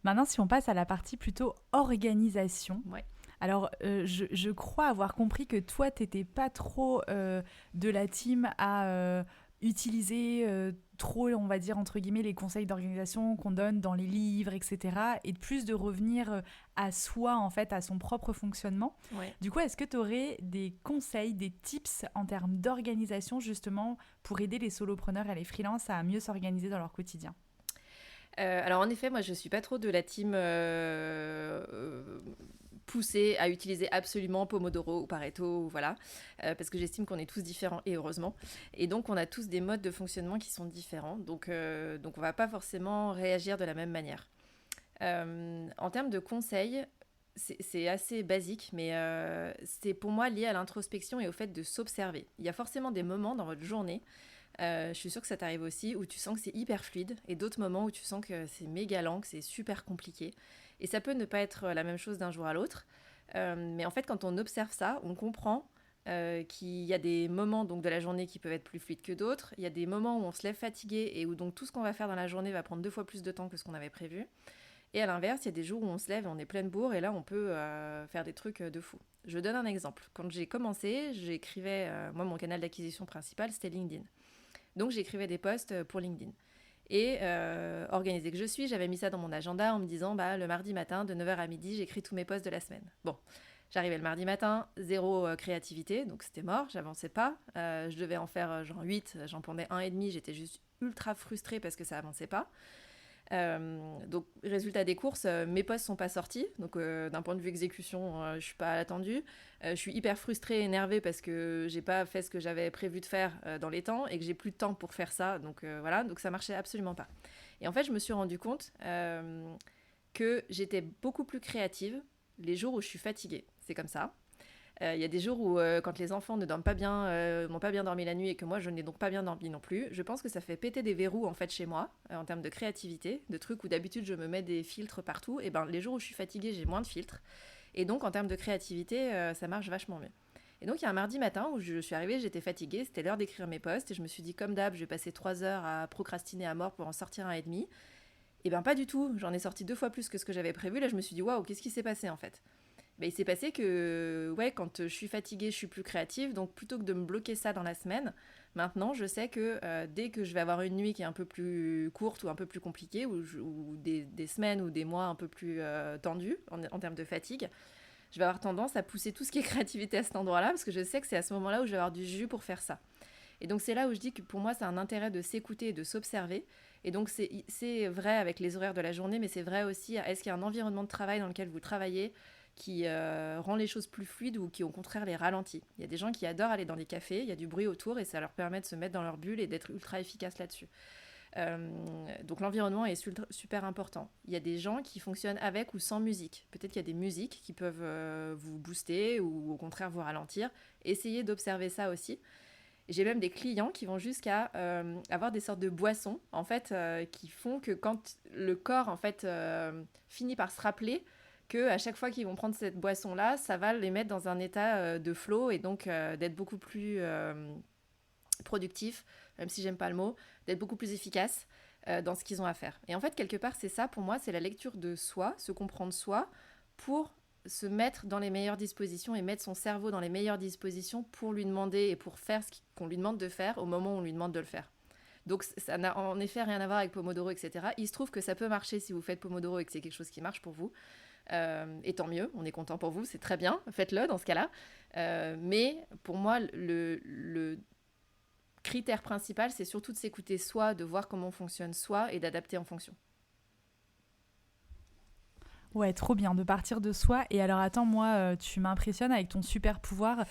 Maintenant, si on passe à la partie plutôt organisation. Ouais. Alors, je crois avoir compris que toi, tu n'étais pas trop de la team à utiliser trop, on va dire, entre guillemets, les conseils d'organisation qu'on donne dans les livres, etc. Et de plus de revenir à soi, en fait, à son propre fonctionnement. Ouais. Du coup, est-ce que tu aurais des conseils, des tips en termes d'organisation, justement, pour aider les solopreneurs et les freelances à mieux s'organiser dans leur quotidien ? Alors en effet, moi je suis pas trop de la team poussée à utiliser absolument Pomodoro ou Pareto, voilà, parce que j'estime qu'on est tous différents et heureusement, et donc on a tous des modes de fonctionnement qui sont différents, donc on va pas forcément réagir de la même manière. En termes de conseils, c'est assez basique, mais c'est pour moi lié à l'introspection et au fait de s'observer. Il y a forcément des moments dans votre journée, je suis sûre que ça t'arrive aussi, où tu sens que c'est hyper fluide, et d'autres moments où tu sens que c'est méga lent, que c'est super compliqué. Et ça peut ne pas être la même chose d'un jour à l'autre. Mais en fait, quand on observe ça, on comprend qu'il y a des moments donc, de la journée qui peuvent être plus fluides que d'autres. Il y a des moments où on se lève fatigué et où donc tout ce qu'on va faire dans la journée va prendre 2 fois plus de temps que ce qu'on avait prévu. Et à l'inverse, il y a des jours où on se lève et on est pleine bourre, et là, on peut faire des trucs de fou. Je donne un exemple. Quand j'ai commencé, j'écrivais... moi, mon canal d'acquisition principal, c'était LinkedIn. Donc j'écrivais des posts pour LinkedIn. Et organisée que je suis, j'avais mis ça dans mon agenda en me disant le mardi matin, de 9h à midi, j'écris tous mes posts de la semaine. Bon, j'arrivais le mardi matin, zéro créativité, donc c'était mort, j'avançais pas. Je devais en faire genre 8, j'en prenais 1,5, j'étais juste ultra frustrée parce que ça avançait pas. Donc résultat des courses, mes posts sont pas sortis, donc d'un point de vue exécution, je suis pas attendue. Je suis hyper frustrée, énervée parce que j'ai pas fait ce que j'avais prévu de faire dans les temps et que j'ai plus de temps pour faire ça, donc voilà, donc ça marchait absolument pas. Et en fait, je me suis rendu compte que j'étais beaucoup plus créative les jours où je suis fatiguée. C'est comme ça. Il y a des jours où, quand les enfants ne dorment pas bien, n'ont pas bien dormi la nuit et que moi, je n'ai donc pas bien dormi non plus, je pense que ça fait péter des verrous en fait chez moi, en termes de créativité, de trucs où d'habitude je me mets des filtres partout. Et ben les jours où je suis fatiguée, j'ai moins de filtres. Et donc en termes de créativité, ça marche vachement mieux. Et donc il y a un mardi matin où je suis arrivée, j'étais fatiguée, c'était l'heure d'écrire mes posts et je me suis dit comme d'hab, je vais passer 3 heures à procrastiner à mort pour en sortir 1,5. Et ben pas du tout, j'en ai sorti 2 fois plus que ce que j'avais prévu. Là je me suis dit waouh, qu'est-ce qui s'est passé en fait ? Il s'est passé que quand je suis fatiguée, je suis plus créative. Donc plutôt que de me bloquer ça dans la semaine, maintenant je sais que dès que je vais avoir une nuit qui est un peu plus courte ou un peu plus compliquée, ou des semaines ou des mois un peu plus tendus en termes de fatigue, je vais avoir tendance à pousser tout ce qui est créativité à cet endroit-là, parce que je sais que c'est à ce moment-là où je vais avoir du jus pour faire ça. Et donc c'est là où je dis que pour moi, c'est un intérêt de s'écouter et de s'observer. Et donc c'est vrai avec les horaires de la journée, mais c'est vrai aussi, est-ce qu'il y a un environnement de travail dans lequel vous travaillez qui rend les choses plus fluides ou qui au contraire les ralentit. Il y a des gens qui adorent aller dans des cafés, il y a du bruit autour et ça leur permet de se mettre dans leur bulle et d'être ultra efficace là-dessus. Donc l'environnement est super important. Il y a des gens qui fonctionnent avec ou sans musique. Peut-être qu'il y a des musiques qui peuvent vous booster ou au contraire vous ralentir. Essayez d'observer ça aussi. J'ai même des clients qui vont jusqu'à avoir des sortes de boissons en fait qui font que quand le corps en fait finit par se rappeler que à chaque fois qu'ils vont prendre cette boisson là, ça va les mettre dans un état de flow et donc d'être beaucoup plus productif, même si j'aime pas le mot, d'être beaucoup plus efficace dans ce qu'ils ont à faire. Et en fait, quelque part, c'est ça pour moi, c'est la lecture de soi, se comprendre soi, pour se mettre dans les meilleures dispositions et mettre son cerveau dans les meilleures dispositions pour lui demander et pour faire ce qu'on lui demande de faire au moment où on lui demande de le faire. Donc ça n'a en effet rien à voir avec Pomodoro, etc. Il se trouve que ça peut marcher si vous faites Pomodoro et que c'est quelque chose qui marche pour vous. Et tant mieux, on est content pour vous, c'est très bien, faites-le dans ce cas-là. Mais pour moi, le critère principal, c'est surtout de s'écouter soi, de voir comment on fonctionne soi et d'adapter en fonction. Ouais, trop bien de partir de soi. Et alors attends, moi, tu m'impressionnes avec ton super pouvoir.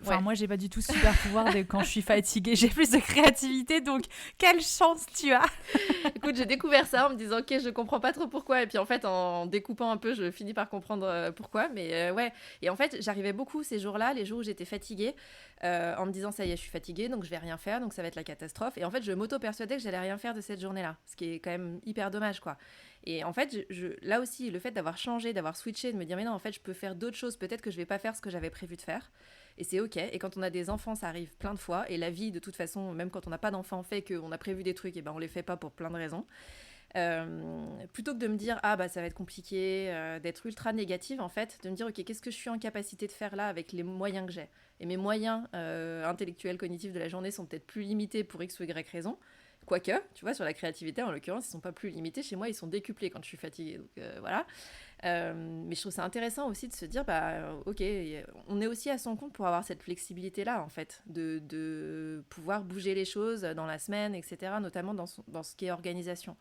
Enfin, moi, j'ai pas du tout ce super pouvoir de quand je suis fatiguée, j'ai plus de créativité. Donc, quelle chance tu as. Écoute, j'ai découvert ça en me disant, ok, je comprends pas trop pourquoi. Et puis en fait, en découpant un peu, je finis par comprendre pourquoi. Mais ouais. Et en fait, j'arrivais beaucoup ces jours-là, les jours où j'étais fatiguée, en me disant, ça y est, je suis fatiguée, donc je vais rien faire, donc ça va être la catastrophe. Et en fait, je m'auto-persuadais que j'allais rien faire de cette journée-là, ce qui est quand même hyper dommage, quoi. Et en fait, là aussi, le fait d'avoir changé, d'avoir switché, de me dire, mais non, en fait, je peux faire d'autres choses, peut-être que je vais pas faire ce que j'avais prévu de faire. Et c'est ok. Et quand on a des enfants, ça arrive plein de fois. Et la vie, de toute façon, même quand on n'a pas d'enfants, fait qu'on a prévu des trucs, et ben on les fait pas pour plein de raisons. Plutôt que de me dire, ah bah ça va être compliqué, d'être ultra négative, en fait, de me dire, ok, qu'est-ce que je suis en capacité de faire là avec les moyens que j'ai. Et mes moyens intellectuels, cognitifs de la journée sont peut-être plus limités pour X ou Y raison. Quoique, tu vois, sur la créativité, en l'occurrence, ils sont pas plus limités. Chez moi, ils sont décuplés quand je suis fatiguée. Donc voilà. Mais je trouve ça intéressant aussi de se dire, bah, ok, on est aussi à son compte pour avoir cette flexibilité-là, en fait, de pouvoir bouger les choses dans la semaine, etc., notamment dans ce qui est organisation.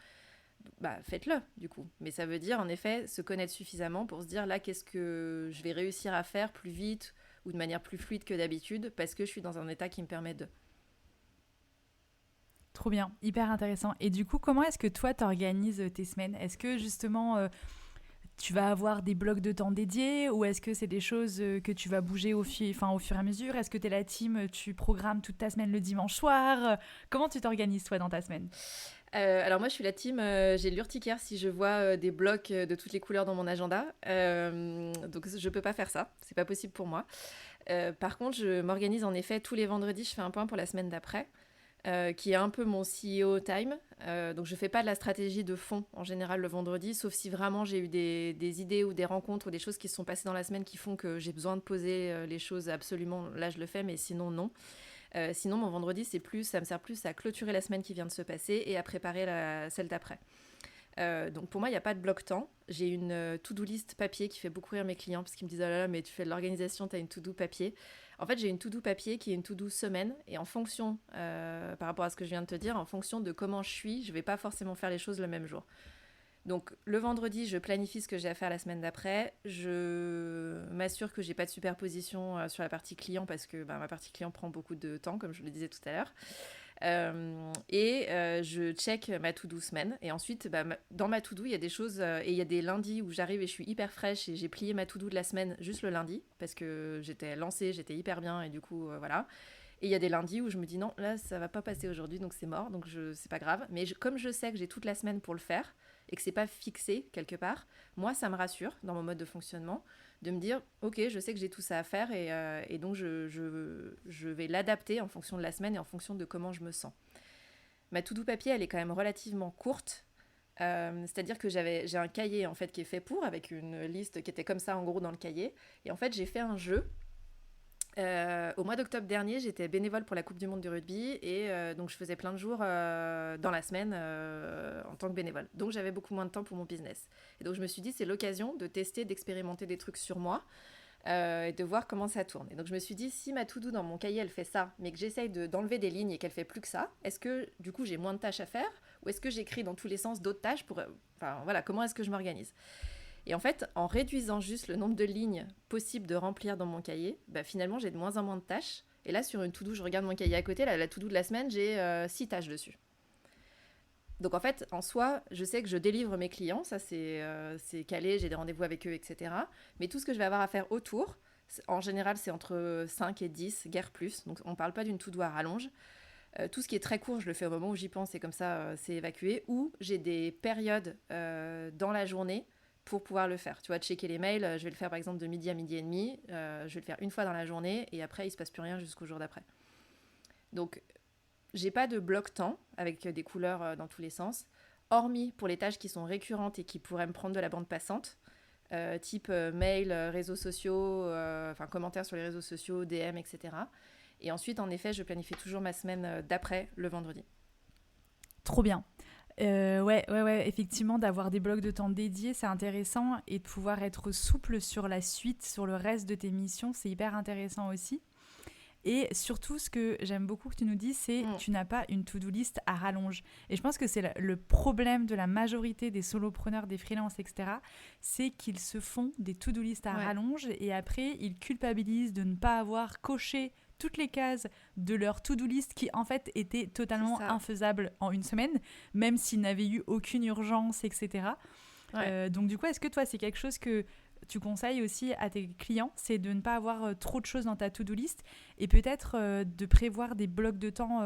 Bah, faites-le, du coup. Mais ça veut dire, en effet, se connaître suffisamment pour se dire, là, qu'est-ce que je vais réussir à faire plus vite ou de manière plus fluide que d'habitude, parce que je suis dans un état qui me permet de... Trop bien, hyper intéressant. Et du coup, comment est-ce que toi, t'organises tes semaines ? Est-ce que justement, tu vas avoir des blocs de temps dédiés ou est-ce que c'est des choses que tu vas bouger au fur et à mesure ? Est-ce que t'es la team, tu programmes toute ta semaine le dimanche soir ? Comment tu t'organises, toi, dans ta semaine ? Alors moi je suis la team, j'ai l'urticaire si je vois des blocs de toutes les couleurs dans mon agenda, donc je peux pas faire ça, c'est pas possible pour moi. Par contre je m'organise en effet tous les vendredis, je fais un point pour la semaine d'après, qui est un peu mon CEO time, donc je fais pas de la stratégie de fond en général le vendredi, sauf si vraiment j'ai eu des idées ou des rencontres ou des choses qui se sont passées dans la semaine qui font que j'ai besoin de poser les choses absolument, là je le fais, mais sinon non. Sinon, mon vendredi, ça me sert plus à clôturer la semaine qui vient de se passer et à préparer celle d'après. Donc pour moi, il n'y a pas de bloc-temps. J'ai une to-do list papier qui fait beaucoup rire mes clients parce qu'ils me disent « Oh là là, mais tu fais de l'organisation, tu as une to-do papier. » En fait, j'ai une to-do papier qui est une to-do semaine et en fonction, par rapport à ce que je viens de te dire, en fonction de comment je suis, je ne vais pas forcément faire les choses le même jour. Donc le vendredi, je planifie ce que j'ai à faire la semaine d'après. Je m'assure que j'ai pas de superposition sur la partie client parce que ma partie client prend beaucoup de temps, comme je le disais tout à l'heure. Je check ma to-do semaine. Et ensuite, dans ma to-do, il y a des choses et il y a des lundis où j'arrive et je suis hyper fraîche et j'ai plié ma to-do de la semaine juste le lundi parce que j'étais lancée, j'étais hyper bien et du coup, voilà. Et il y a des lundis où je me dis non, là, ça va pas passer aujourd'hui, donc c'est mort, donc c'est pas grave. Mais comme je sais que j'ai toute la semaine pour le faire et que c'est pas fixé quelque part, moi, ça me rassure dans mon mode de fonctionnement de me dire, ok, je sais que j'ai tout ça à faire et donc je vais l'adapter en fonction de la semaine et en fonction de comment je me sens. Ma to-do papier, elle est quand même relativement courte. C'est-à-dire que j'ai un cahier en fait qui est fait pour, avec une liste qui était comme ça en gros dans le cahier. Et en fait, j'ai fait un jeu. Au mois d'octobre dernier, j'étais bénévole pour la Coupe du Monde du rugby et donc je faisais plein de jours dans la semaine en tant que bénévole. Donc j'avais beaucoup moins de temps pour mon business. Et donc je me suis dit c'est l'occasion de tester, d'expérimenter des trucs sur moi et de voir comment ça tourne. Et donc je me suis dit, si ma to-do dans mon cahier, elle fait ça, mais que j'essaye d'enlever des lignes et qu'elle fait plus que ça, est-ce que du coup j'ai moins de tâches à faire ou est-ce que j'écris dans tous les sens d'autres tâches pour... Enfin voilà, comment est-ce que je m'organise? Et en fait, en réduisant juste le nombre de lignes possibles de remplir dans mon cahier, finalement j'ai de moins en moins de tâches. Et là, sur une to-do, je regarde mon cahier à côté, là, la to-do de la semaine, j'ai 6 tâches dessus. Donc en fait, en soi, je sais que je délivre mes clients, ça c'est calé, j'ai des rendez-vous avec eux, etc. Mais tout ce que je vais avoir à faire autour, en général, c'est entre 5 et 10, guère plus. Donc on ne parle pas d'une to-do à rallonge. Tout ce qui est très court, je le fais au moment où j'y pense et comme ça, c'est évacué. Ou j'ai des périodes dans la journée pour pouvoir le faire. Tu vois, checker les mails, je vais le faire par exemple de midi à midi et demi. Je vais le faire une fois dans la journée et après, il ne se passe plus rien jusqu'au jour d'après. Donc, j'ai pas de bloc-temps avec des couleurs dans tous les sens, hormis pour les tâches qui sont récurrentes et qui pourraient me prendre de la bande passante, type mail, réseaux sociaux, commentaires sur les réseaux sociaux, DM, etc. Et ensuite, en effet, je planifie toujours ma semaine d'après, le vendredi. Trop bien. Ouais, effectivement, d'avoir des blocs de temps dédiés, c'est intéressant, et de pouvoir être souple sur la suite, sur le reste de tes missions, c'est hyper intéressant aussi. Et surtout, ce que j'aime beaucoup que tu nous dis, c'est tu n'as pas une to-do list à rallonge. Et je pense que c'est le problème de la majorité des solopreneurs, des freelances, etc. C'est qu'ils se font des to-do list à rallonge et après, ils culpabilisent de ne pas avoir coché toutes les cases de leur to-do list qui, en fait, étaient totalement infaisables en une semaine, même s'ils n'avaient eu aucune urgence, etc. Donc, du coup, est-ce que toi, c'est quelque chose que tu conseilles aussi à tes clients, c'est de ne pas avoir trop de choses dans ta to-do list et peut-être de prévoir des blocs de temps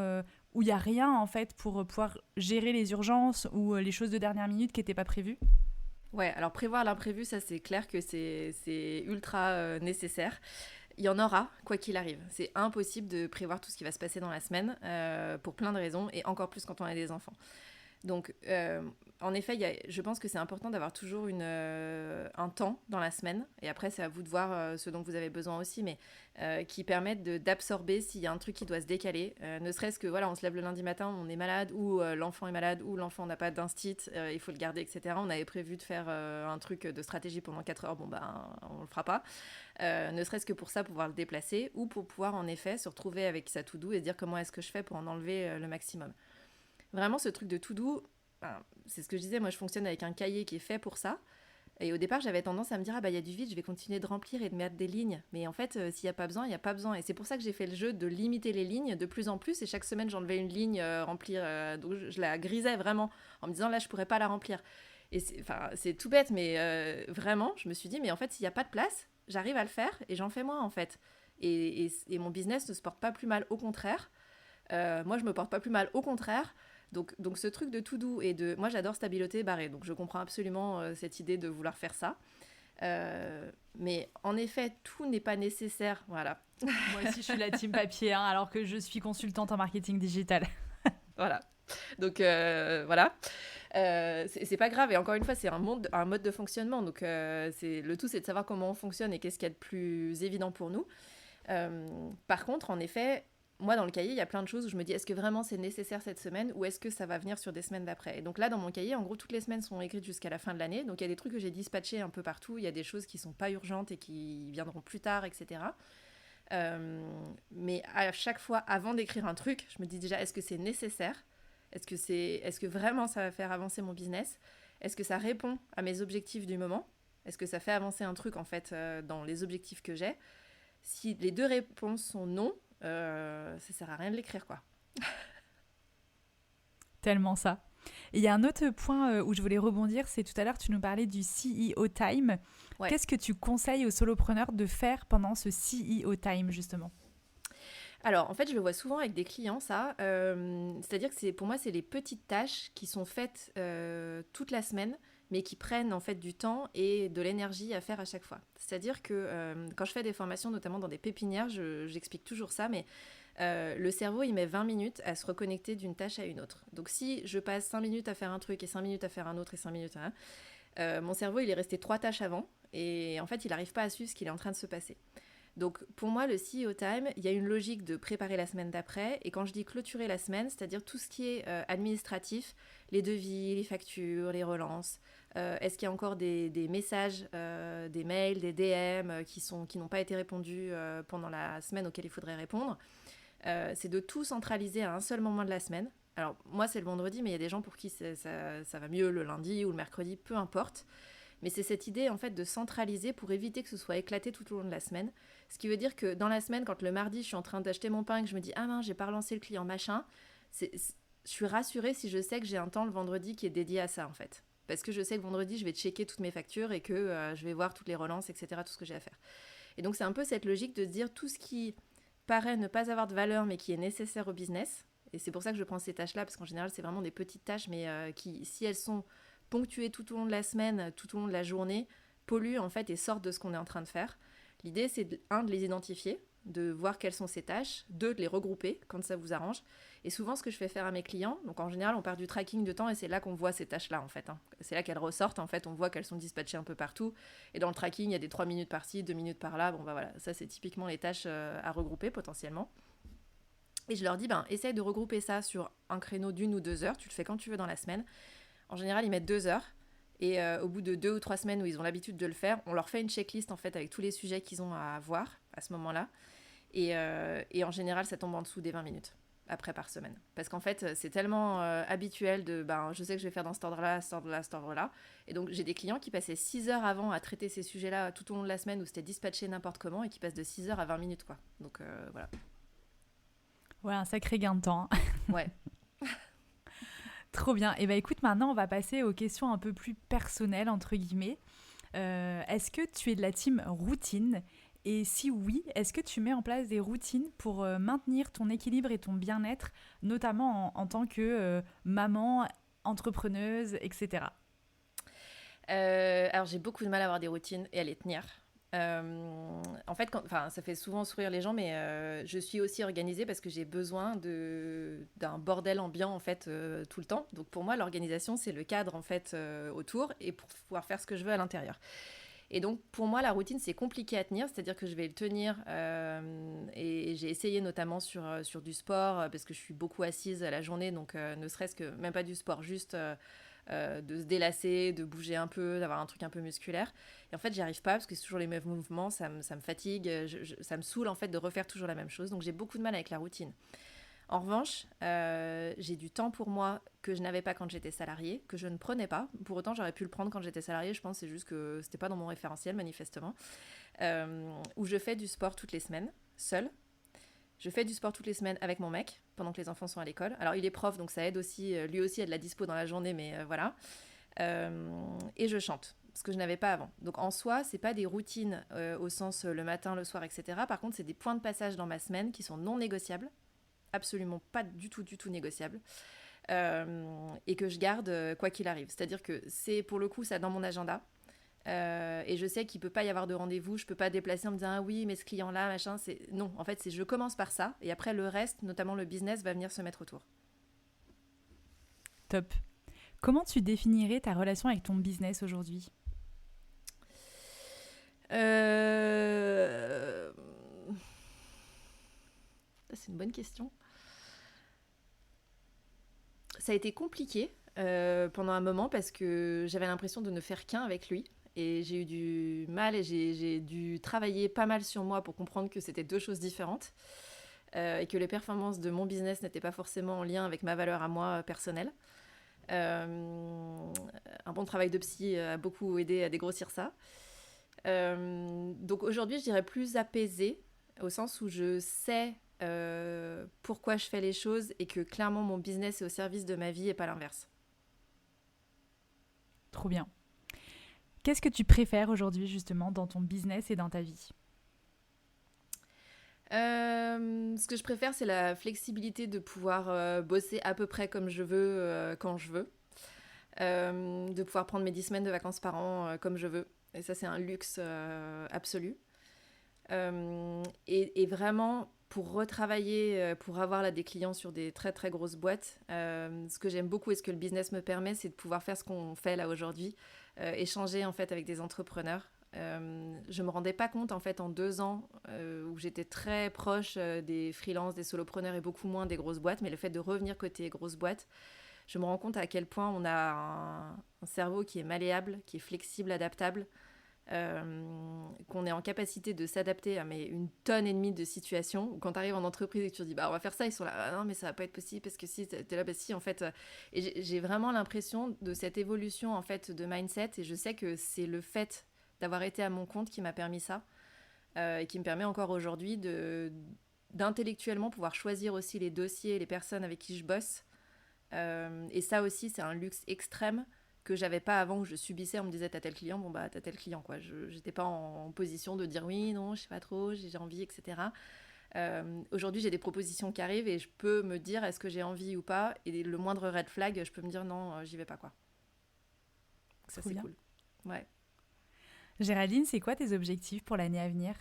où il n'y a rien en fait pour pouvoir gérer les urgences ou les choses de dernière minute qui n'étaient pas prévues? Ouais, alors prévoir l'imprévu, ça c'est clair que c'est ultra nécessaire. Il y en aura, quoi qu'il arrive. C'est impossible de prévoir tout ce qui va se passer dans la semaine pour plein de raisons et encore plus quand on a des enfants. Donc, en effet, je pense que c'est important d'avoir toujours un temps dans la semaine, et après c'est à vous de voir ce dont vous avez besoin aussi, mais qui permettent d'absorber s'il y a un truc qui doit se décaler, ne serait-ce que voilà, on se lève le lundi matin, on est malade, ou l'enfant est malade, ou l'enfant n'a pas d'instit, il faut le garder, etc. On avait prévu de faire un truc de stratégie pendant 4 heures, on le fera pas. Ne serait-ce que pour ça, pouvoir le déplacer, ou pour pouvoir en effet se retrouver avec sa to-do et se dire comment est-ce que je fais pour en enlever le maximum. Vraiment, ce truc de to-do, c'est ce que je disais, moi je fonctionne avec un cahier qui est fait pour ça. Et au départ, j'avais tendance à me dire, il y a du vide, je vais continuer de remplir et de mettre des lignes. Mais en fait, s'il n'y a pas besoin, il n'y a pas besoin. Et c'est pour ça que j'ai fait le jeu de limiter les lignes de plus en plus. Et chaque semaine, j'enlevais une ligne remplir. Donc je la grisais vraiment en me disant, là, je ne pourrais pas la remplir. Et c'est tout bête, mais vraiment, je me suis dit, mais en fait, s'il n'y a pas de place, j'arrive à le faire et j'en fais moins en fait. Et mon business ne se porte pas plus mal, au contraire. Moi, je me porte pas plus mal, au contraire. Donc ce truc de to do et de... Moi, j'adore stabiloter, barrer. Donc je comprends absolument cette idée de vouloir faire ça. Mais en effet, tout n'est pas nécessaire. Voilà. Moi aussi, je suis la team papier, alors que je suis consultante en marketing digital. Voilà. Donc voilà. C'est pas grave. Et encore une fois, c'est un mode de fonctionnement. Donc le tout, c'est de savoir comment on fonctionne et qu'est-ce qu'il y a de plus évident pour nous. Par contre, en effet... Moi, dans le cahier, il y a plein de choses où je me dis, est-ce que vraiment c'est nécessaire cette semaine ou est-ce que ça va venir sur des semaines d'après? Et donc là, dans mon cahier, en gros, toutes les semaines sont écrites jusqu'à la fin de l'année. Donc il y a des trucs que j'ai dispatchés un peu partout. Il y a des choses qui ne sont pas urgentes et qui viendront plus tard, etc. Mais à chaque fois, avant d'écrire un truc, je me dis déjà, est-ce que c'est nécessaire? Est-ce que vraiment ça va faire avancer mon business? Est-ce que ça répond à mes objectifs du moment? Est-ce que ça fait avancer un truc, en fait, dans les objectifs que j'ai? Si les deux réponses sont non, ça sert à rien de l'écrire, quoi. Tellement ça. Et il y a un autre point où je voulais rebondir, c'est tout à l'heure tu nous parlais du CEO Time. Ouais. Qu'est-ce que tu conseilles aux solopreneurs de faire pendant ce CEO Time, justement? Alors, en fait, je le vois souvent avec des clients, ça. C'est-à-dire que pour moi, c'est les petites tâches qui sont faites toute la semaine, mais qui prennent en fait du temps et de l'énergie à faire à chaque fois. C'est-à-dire que quand je fais des formations, notamment dans des pépinières, j'explique toujours ça, mais le cerveau, il met 20 minutes à se reconnecter d'une tâche à une autre. Donc si je passe 5 minutes à faire un truc et 5 minutes à faire un autre et 5 minutes à mon cerveau, il est resté 3 tâches avant et en fait, il n'arrive pas à suivre ce qu'il est en train de se passer. Donc pour moi, le CEO Time, il y a une logique de préparer la semaine d'après. Et quand je dis clôturer la semaine, c'est-à-dire tout ce qui est administratif, les devis, les factures, les relances, Est-ce qu'il y a encore des messages, des mails, des DM qui n'ont pas été répondus pendant la semaine auxquels il faudrait répondre. C'est de tout centraliser à un seul moment de la semaine. Alors moi c'est le vendredi, mais il y a des gens pour qui ça va mieux le lundi ou le mercredi, peu importe. Mais c'est cette idée en fait de centraliser pour éviter que ce soit éclaté tout au long de la semaine. Ce qui veut dire que dans la semaine, quand le mardi je suis en train d'acheter mon pain et que je me dis ah mince j'ai pas relancé le client machin, je suis rassurée si je sais que j'ai un temps le vendredi qui est dédié à ça en fait. Parce que je sais que vendredi je vais checker toutes mes factures et que je vais voir toutes les relances, etc., tout ce que j'ai à faire. Et donc c'est un peu cette logique de se dire tout ce qui paraît ne pas avoir de valeur mais qui est nécessaire au business. Et c'est pour ça que je prends ces tâches-là, parce qu'en général c'est vraiment des petites tâches, mais qui, si elles sont ponctuées tout au long de la semaine, tout au long de la journée, polluent en fait et sortent de ce qu'on est en train de faire. L'idée c'est de les identifier, de voir quelles sont ces tâches, de les regrouper quand ça vous arrange. Et souvent ce que je fais faire à mes clients, donc en général on part du tracking de temps et c'est là qu'on voit ces tâches-là en fait. C'est là qu'elles ressortent en fait, on voit qu'elles sont dispatchées un peu partout. Et dans le tracking il y a des 3 minutes par-ci, 2 minutes par-là, bon bah voilà, ça c'est typiquement les tâches à regrouper potentiellement. Et je leur dis, essaye de regrouper ça sur un créneau d'1 ou 2 heures, tu le fais quand tu veux dans la semaine. En général, ils mettent 2 heures. Et au bout de 2 ou 3 semaines où ils ont l'habitude de le faire, on leur fait une checklist en fait avec tous les sujets qu'ils ont à voir à ce moment-là. Et en général, ça tombe en dessous des 20 minutes après par semaine. Parce qu'en fait, c'est tellement habituel de, je sais que je vais faire dans cet ordre-là, cet ordre-là, cet ordre-là. Et donc, j'ai des clients qui passaient 6 heures avant à traiter ces sujets-là tout au long de la semaine où c'était dispatché n'importe comment et qui passent de 6 heures à 20 minutes, quoi. Donc, voilà. Ouais, un sacré gain de temps. Ouais. Trop bien. Et écoute, maintenant, on va passer aux questions un peu plus personnelles, entre guillemets. Est-ce que tu es de la team routine ? Et si oui, est-ce que tu mets en place des routines pour maintenir ton équilibre et ton bien-être, notamment en tant que maman, entrepreneuse, etc. Alors, j'ai beaucoup de mal à avoir des routines et à les tenir. En fait, ça fait souvent sourire les gens, mais je suis aussi organisée parce que j'ai besoin d'un bordel ambiant en fait tout le temps. Donc pour moi, l'organisation c'est le cadre en fait autour et pour pouvoir faire ce que je veux à l'intérieur. Et donc pour moi, la routine c'est compliqué à tenir, c'est-à-dire que je vais le tenir et j'ai essayé notamment sur du sport parce que je suis beaucoup assise à la journée, donc ne serait-ce que même pas du sport, juste de se délasser, de bouger un peu, d'avoir un truc un peu musculaire. Et en fait, j'y arrive pas parce que c'est toujours les mêmes mouvements, ça me fatigue, ça me saoule en fait de refaire toujours la même chose. Donc j'ai beaucoup de mal avec la routine. En revanche, j'ai du temps pour moi que je n'avais pas quand j'étais salariée, que je ne prenais pas. Pour autant, j'aurais pu le prendre quand j'étais salariée. Je pense que c'est juste que c'était pas dans mon référentiel, manifestement. Où je fais du sport toutes les semaines, seule. Je fais du sport toutes les semaines avec mon mec, pendant que les enfants sont à l'école. Alors, il est prof, donc ça aide aussi. Lui aussi a de la dispo dans la journée, mais voilà. Et je chante, ce que je n'avais pas avant. Donc, en soi, c'est pas des routines au sens le matin, le soir, etc. Par contre, c'est des points de passage dans ma semaine qui sont non négociables. Absolument pas du tout négociables. Et que je garde quoi qu'il arrive. C'est-à-dire que c'est, pour le coup, ça dans mon agenda. Et je sais qu'il peut pas y avoir de rendez-vous, je peux pas déplacer en me disant ah oui mais ce client là machin, non, en fait c'est je commence par ça et après le reste, notamment le business, va venir se mettre autour. Top. Comment tu définirais ta relation avec ton business aujourd'hui ? C'est une bonne question. Ça a été compliqué pendant un moment parce que j'avais l'impression de ne faire qu'un avec lui. Et j'ai eu du mal et j'ai dû travailler pas mal sur moi pour comprendre que c'était deux choses différentes et que les performances de mon business n'étaient pas forcément en lien avec ma valeur à moi personnelle. Un bon travail de psy a beaucoup aidé à dégrossir ça. Donc aujourd'hui, je dirais plus apaisée, au sens où je sais pourquoi je fais les choses et que clairement mon business est au service de ma vie et pas l'inverse. Trop bien. Qu'est-ce que tu préfères aujourd'hui justement dans ton business et dans ta vie ? Ce que je préfère, c'est la flexibilité de pouvoir bosser à peu près comme je veux, quand je veux. De pouvoir prendre mes 10 semaines de vacances par an comme je veux. Et ça, c'est un luxe absolu. Et vraiment, pour retravailler, pour avoir là, des clients sur des très très grosses boîtes, ce que j'aime beaucoup et ce que le business me permet, c'est de pouvoir faire ce qu'on fait là aujourd'hui, échanger en fait avec des entrepreneurs. Je me rendais pas compte en fait en 2 ans où j'étais très proche des freelances, des solopreneurs et beaucoup moins des grosses boîtes, mais le fait de revenir côté grosses boîtes, je me rends compte à quel point on a un cerveau qui est malléable, qui est flexible, adaptable, qu'on est en capacité de s'adapter à une tonne et demie de situations. Quand tu arrives en entreprise et que tu te dis on va faire ça, ils sont là non mais ça va pas être possible parce que si t'es là si en fait et j'ai vraiment l'impression de cette évolution en fait de mindset, et je sais que c'est le fait d'avoir été à mon compte qui m'a permis ça, et qui me permet encore aujourd'hui d'intellectuellement pouvoir choisir aussi les dossiers et les personnes avec qui je bosse, et ça aussi c'est un luxe extrême que j'avais pas avant, où je subissais, on me disait t'as tel client, bon bah t'as tel client quoi. J'étais pas en position de dire oui, non, je sais pas trop, j'ai envie, etc. Aujourd'hui j'ai des propositions qui arrivent et je peux me dire est-ce que j'ai envie ou pas, et le moindre red flag, je peux me dire non, j'y vais pas quoi. Ça Trop c'est bien. cool. Ouais. Géraldine, c'est quoi tes objectifs pour l'année à venir ?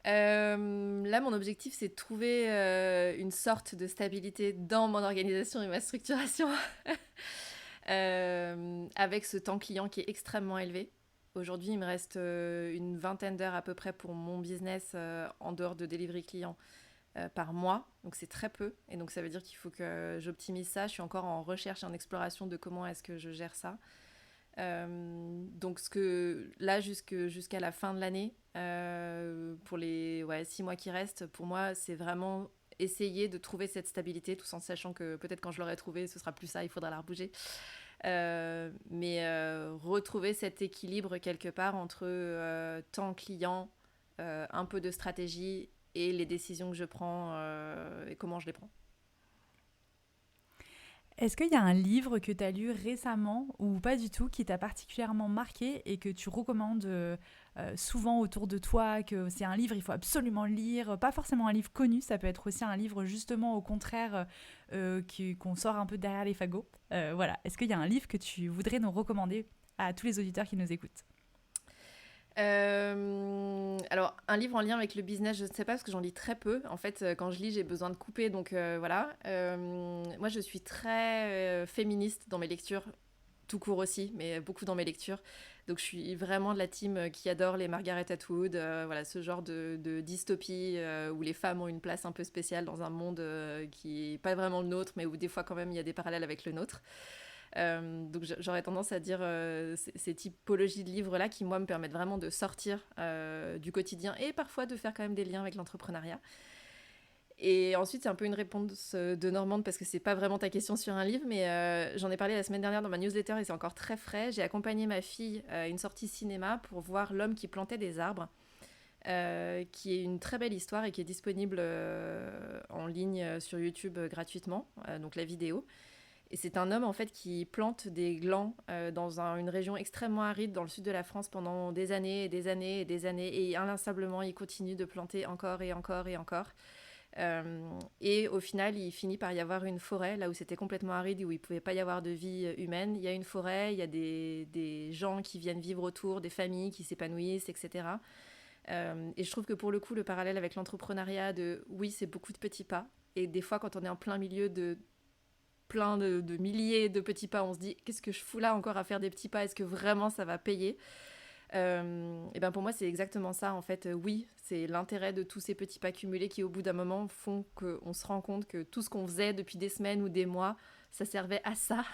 Là, mon objectif, c'est de trouver une sorte de stabilité dans mon organisation et ma structuration, avec ce temps client qui est extrêmement élevé. Aujourd'hui, il me reste une vingtaine d'heures à peu près pour mon business en dehors de delivery client par mois. Donc, c'est très peu. Et donc, ça veut dire qu'il faut que j'optimise ça. Je suis encore en recherche et en exploration de comment est-ce que je gère ça. Donc là jusqu'à la fin de l'année, pour les 6 mois qui restent, pour moi c'est vraiment essayer de trouver cette stabilité, tout en sachant que peut-être quand je l'aurai trouvée ce sera plus ça, il faudra la rebouger, mais retrouver cet équilibre quelque part entre temps client, un peu de stratégie et les décisions que je prends, et comment je les prends. Est-ce qu'il y a un livre que tu as lu récemment ou pas du tout qui t'a particulièrement marqué et que tu recommandes souvent autour de toi, que c'est un livre il faut absolument lire, pas forcément un livre connu, ça peut être aussi un livre justement au contraire qu'on sort un peu derrière les fagots. Voilà, est-ce qu'il y a un livre que tu voudrais nous recommander à tous les auditeurs qui nous écoutent ? Alors, un livre en lien avec le business, je ne sais pas parce que j'en lis très peu. En fait, quand je lis, j'ai besoin de couper, donc voilà. Moi, je suis très féministe dans mes lectures, tout court aussi, mais beaucoup dans mes lectures. Donc, je suis vraiment de la team qui adore les Margaret Atwood, voilà, ce genre de dystopie où les femmes ont une place un peu spéciale dans un monde qui n'est pas vraiment le nôtre, mais où des fois, quand même, il y a des parallèles avec le nôtre. Donc j'aurais tendance à dire ces typologies de livres-là qui, moi, me permettent vraiment de sortir du quotidien et parfois de faire quand même des liens avec l'entrepreneuriat. Et ensuite, c'est un peu une réponse de Normande parce que c'est pas vraiment ta question sur un livre, mais j'en ai parlé la semaine dernière dans ma newsletter et c'est encore très frais. J'ai accompagné ma fille à une sortie cinéma pour voir L'homme qui plantait des arbres, qui est une très belle histoire et qui est disponible en ligne sur YouTube gratuitement, donc la vidéo. Et c'est un homme en fait qui plante des glands dans une région extrêmement aride dans le sud de la France pendant des années et des années et des années, et inlassablement il continue de planter encore et encore et encore. Et au final, il finit par y avoir une forêt là où c'était complètement aride et où il ne pouvait pas y avoir de vie humaine. Il y a une forêt, il y a des gens qui viennent vivre autour, des familles qui s'épanouissent, etc. Et je trouve que pour le coup, le parallèle avec l'entrepreneuriat, oui, c'est beaucoup de petits pas. Et des fois, quand on est en plein milieu de plein de milliers de petits pas, on se dit qu'est-ce que je fous là encore à faire des petits pas, est-ce que vraiment ça va payer? Et ben pour moi c'est exactement ça en fait. Oui, c'est l'intérêt de tous ces petits pas cumulés qui au bout d'un moment font qu'on se rend compte que tout ce qu'on faisait depuis des semaines ou des mois, ça servait à ça.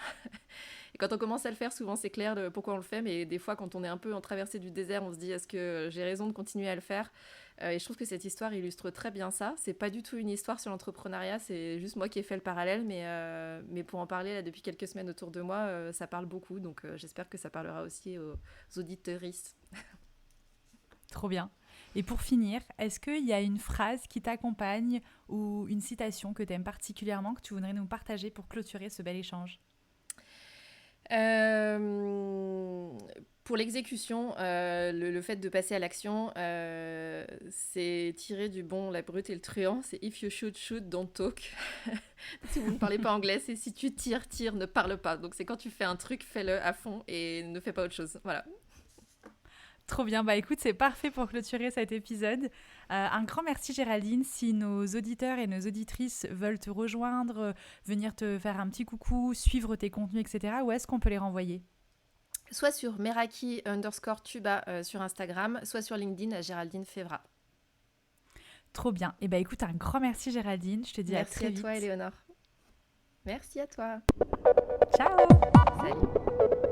Et quand on commence à le faire, souvent c'est clair de pourquoi on le fait, mais des fois quand on est un peu en traversée du désert, on se dit est-ce que j'ai raison de continuer à le faire? Et je trouve que cette histoire illustre très bien ça. C'est pas du tout une histoire sur l'entrepreneuriat, c'est juste moi qui ai fait le parallèle, mais pour en parler là, depuis quelques semaines autour de moi, ça parle beaucoup, donc j'espère que ça parlera aussi aux auditeuristes. Trop bien. Et pour finir, est-ce qu'il y a une phrase qui t'accompagne ou une citation que tu aimes particulièrement, que tu voudrais nous partager pour clôturer ce bel échange ? Pour l'exécution, le fait de passer à l'action, c'est tiré du bon, la brute et le truand. C'est if you shoot, shoot, don't talk. Si vous ne parlez pas anglais, c'est si tu tires, tire, ne parle pas. Donc c'est quand tu fais un truc, fais-le à fond et ne fais pas autre chose. Voilà. Trop bien, bah écoute, c'est parfait pour clôturer cet épisode. Un grand merci Géraldine. Si nos auditeurs et nos auditrices veulent te rejoindre, venir te faire un petit coucou, suivre tes contenus, etc., où est-ce qu'on peut les renvoyer ? Soit sur Meraki_Tuba sur Instagram, soit sur LinkedIn à Géraldine Févra. Trop bien. Et bah écoute, un grand merci Géraldine. Je te dis à très vite. Merci à toi, Éléonore. Merci à toi. Ciao! Salut.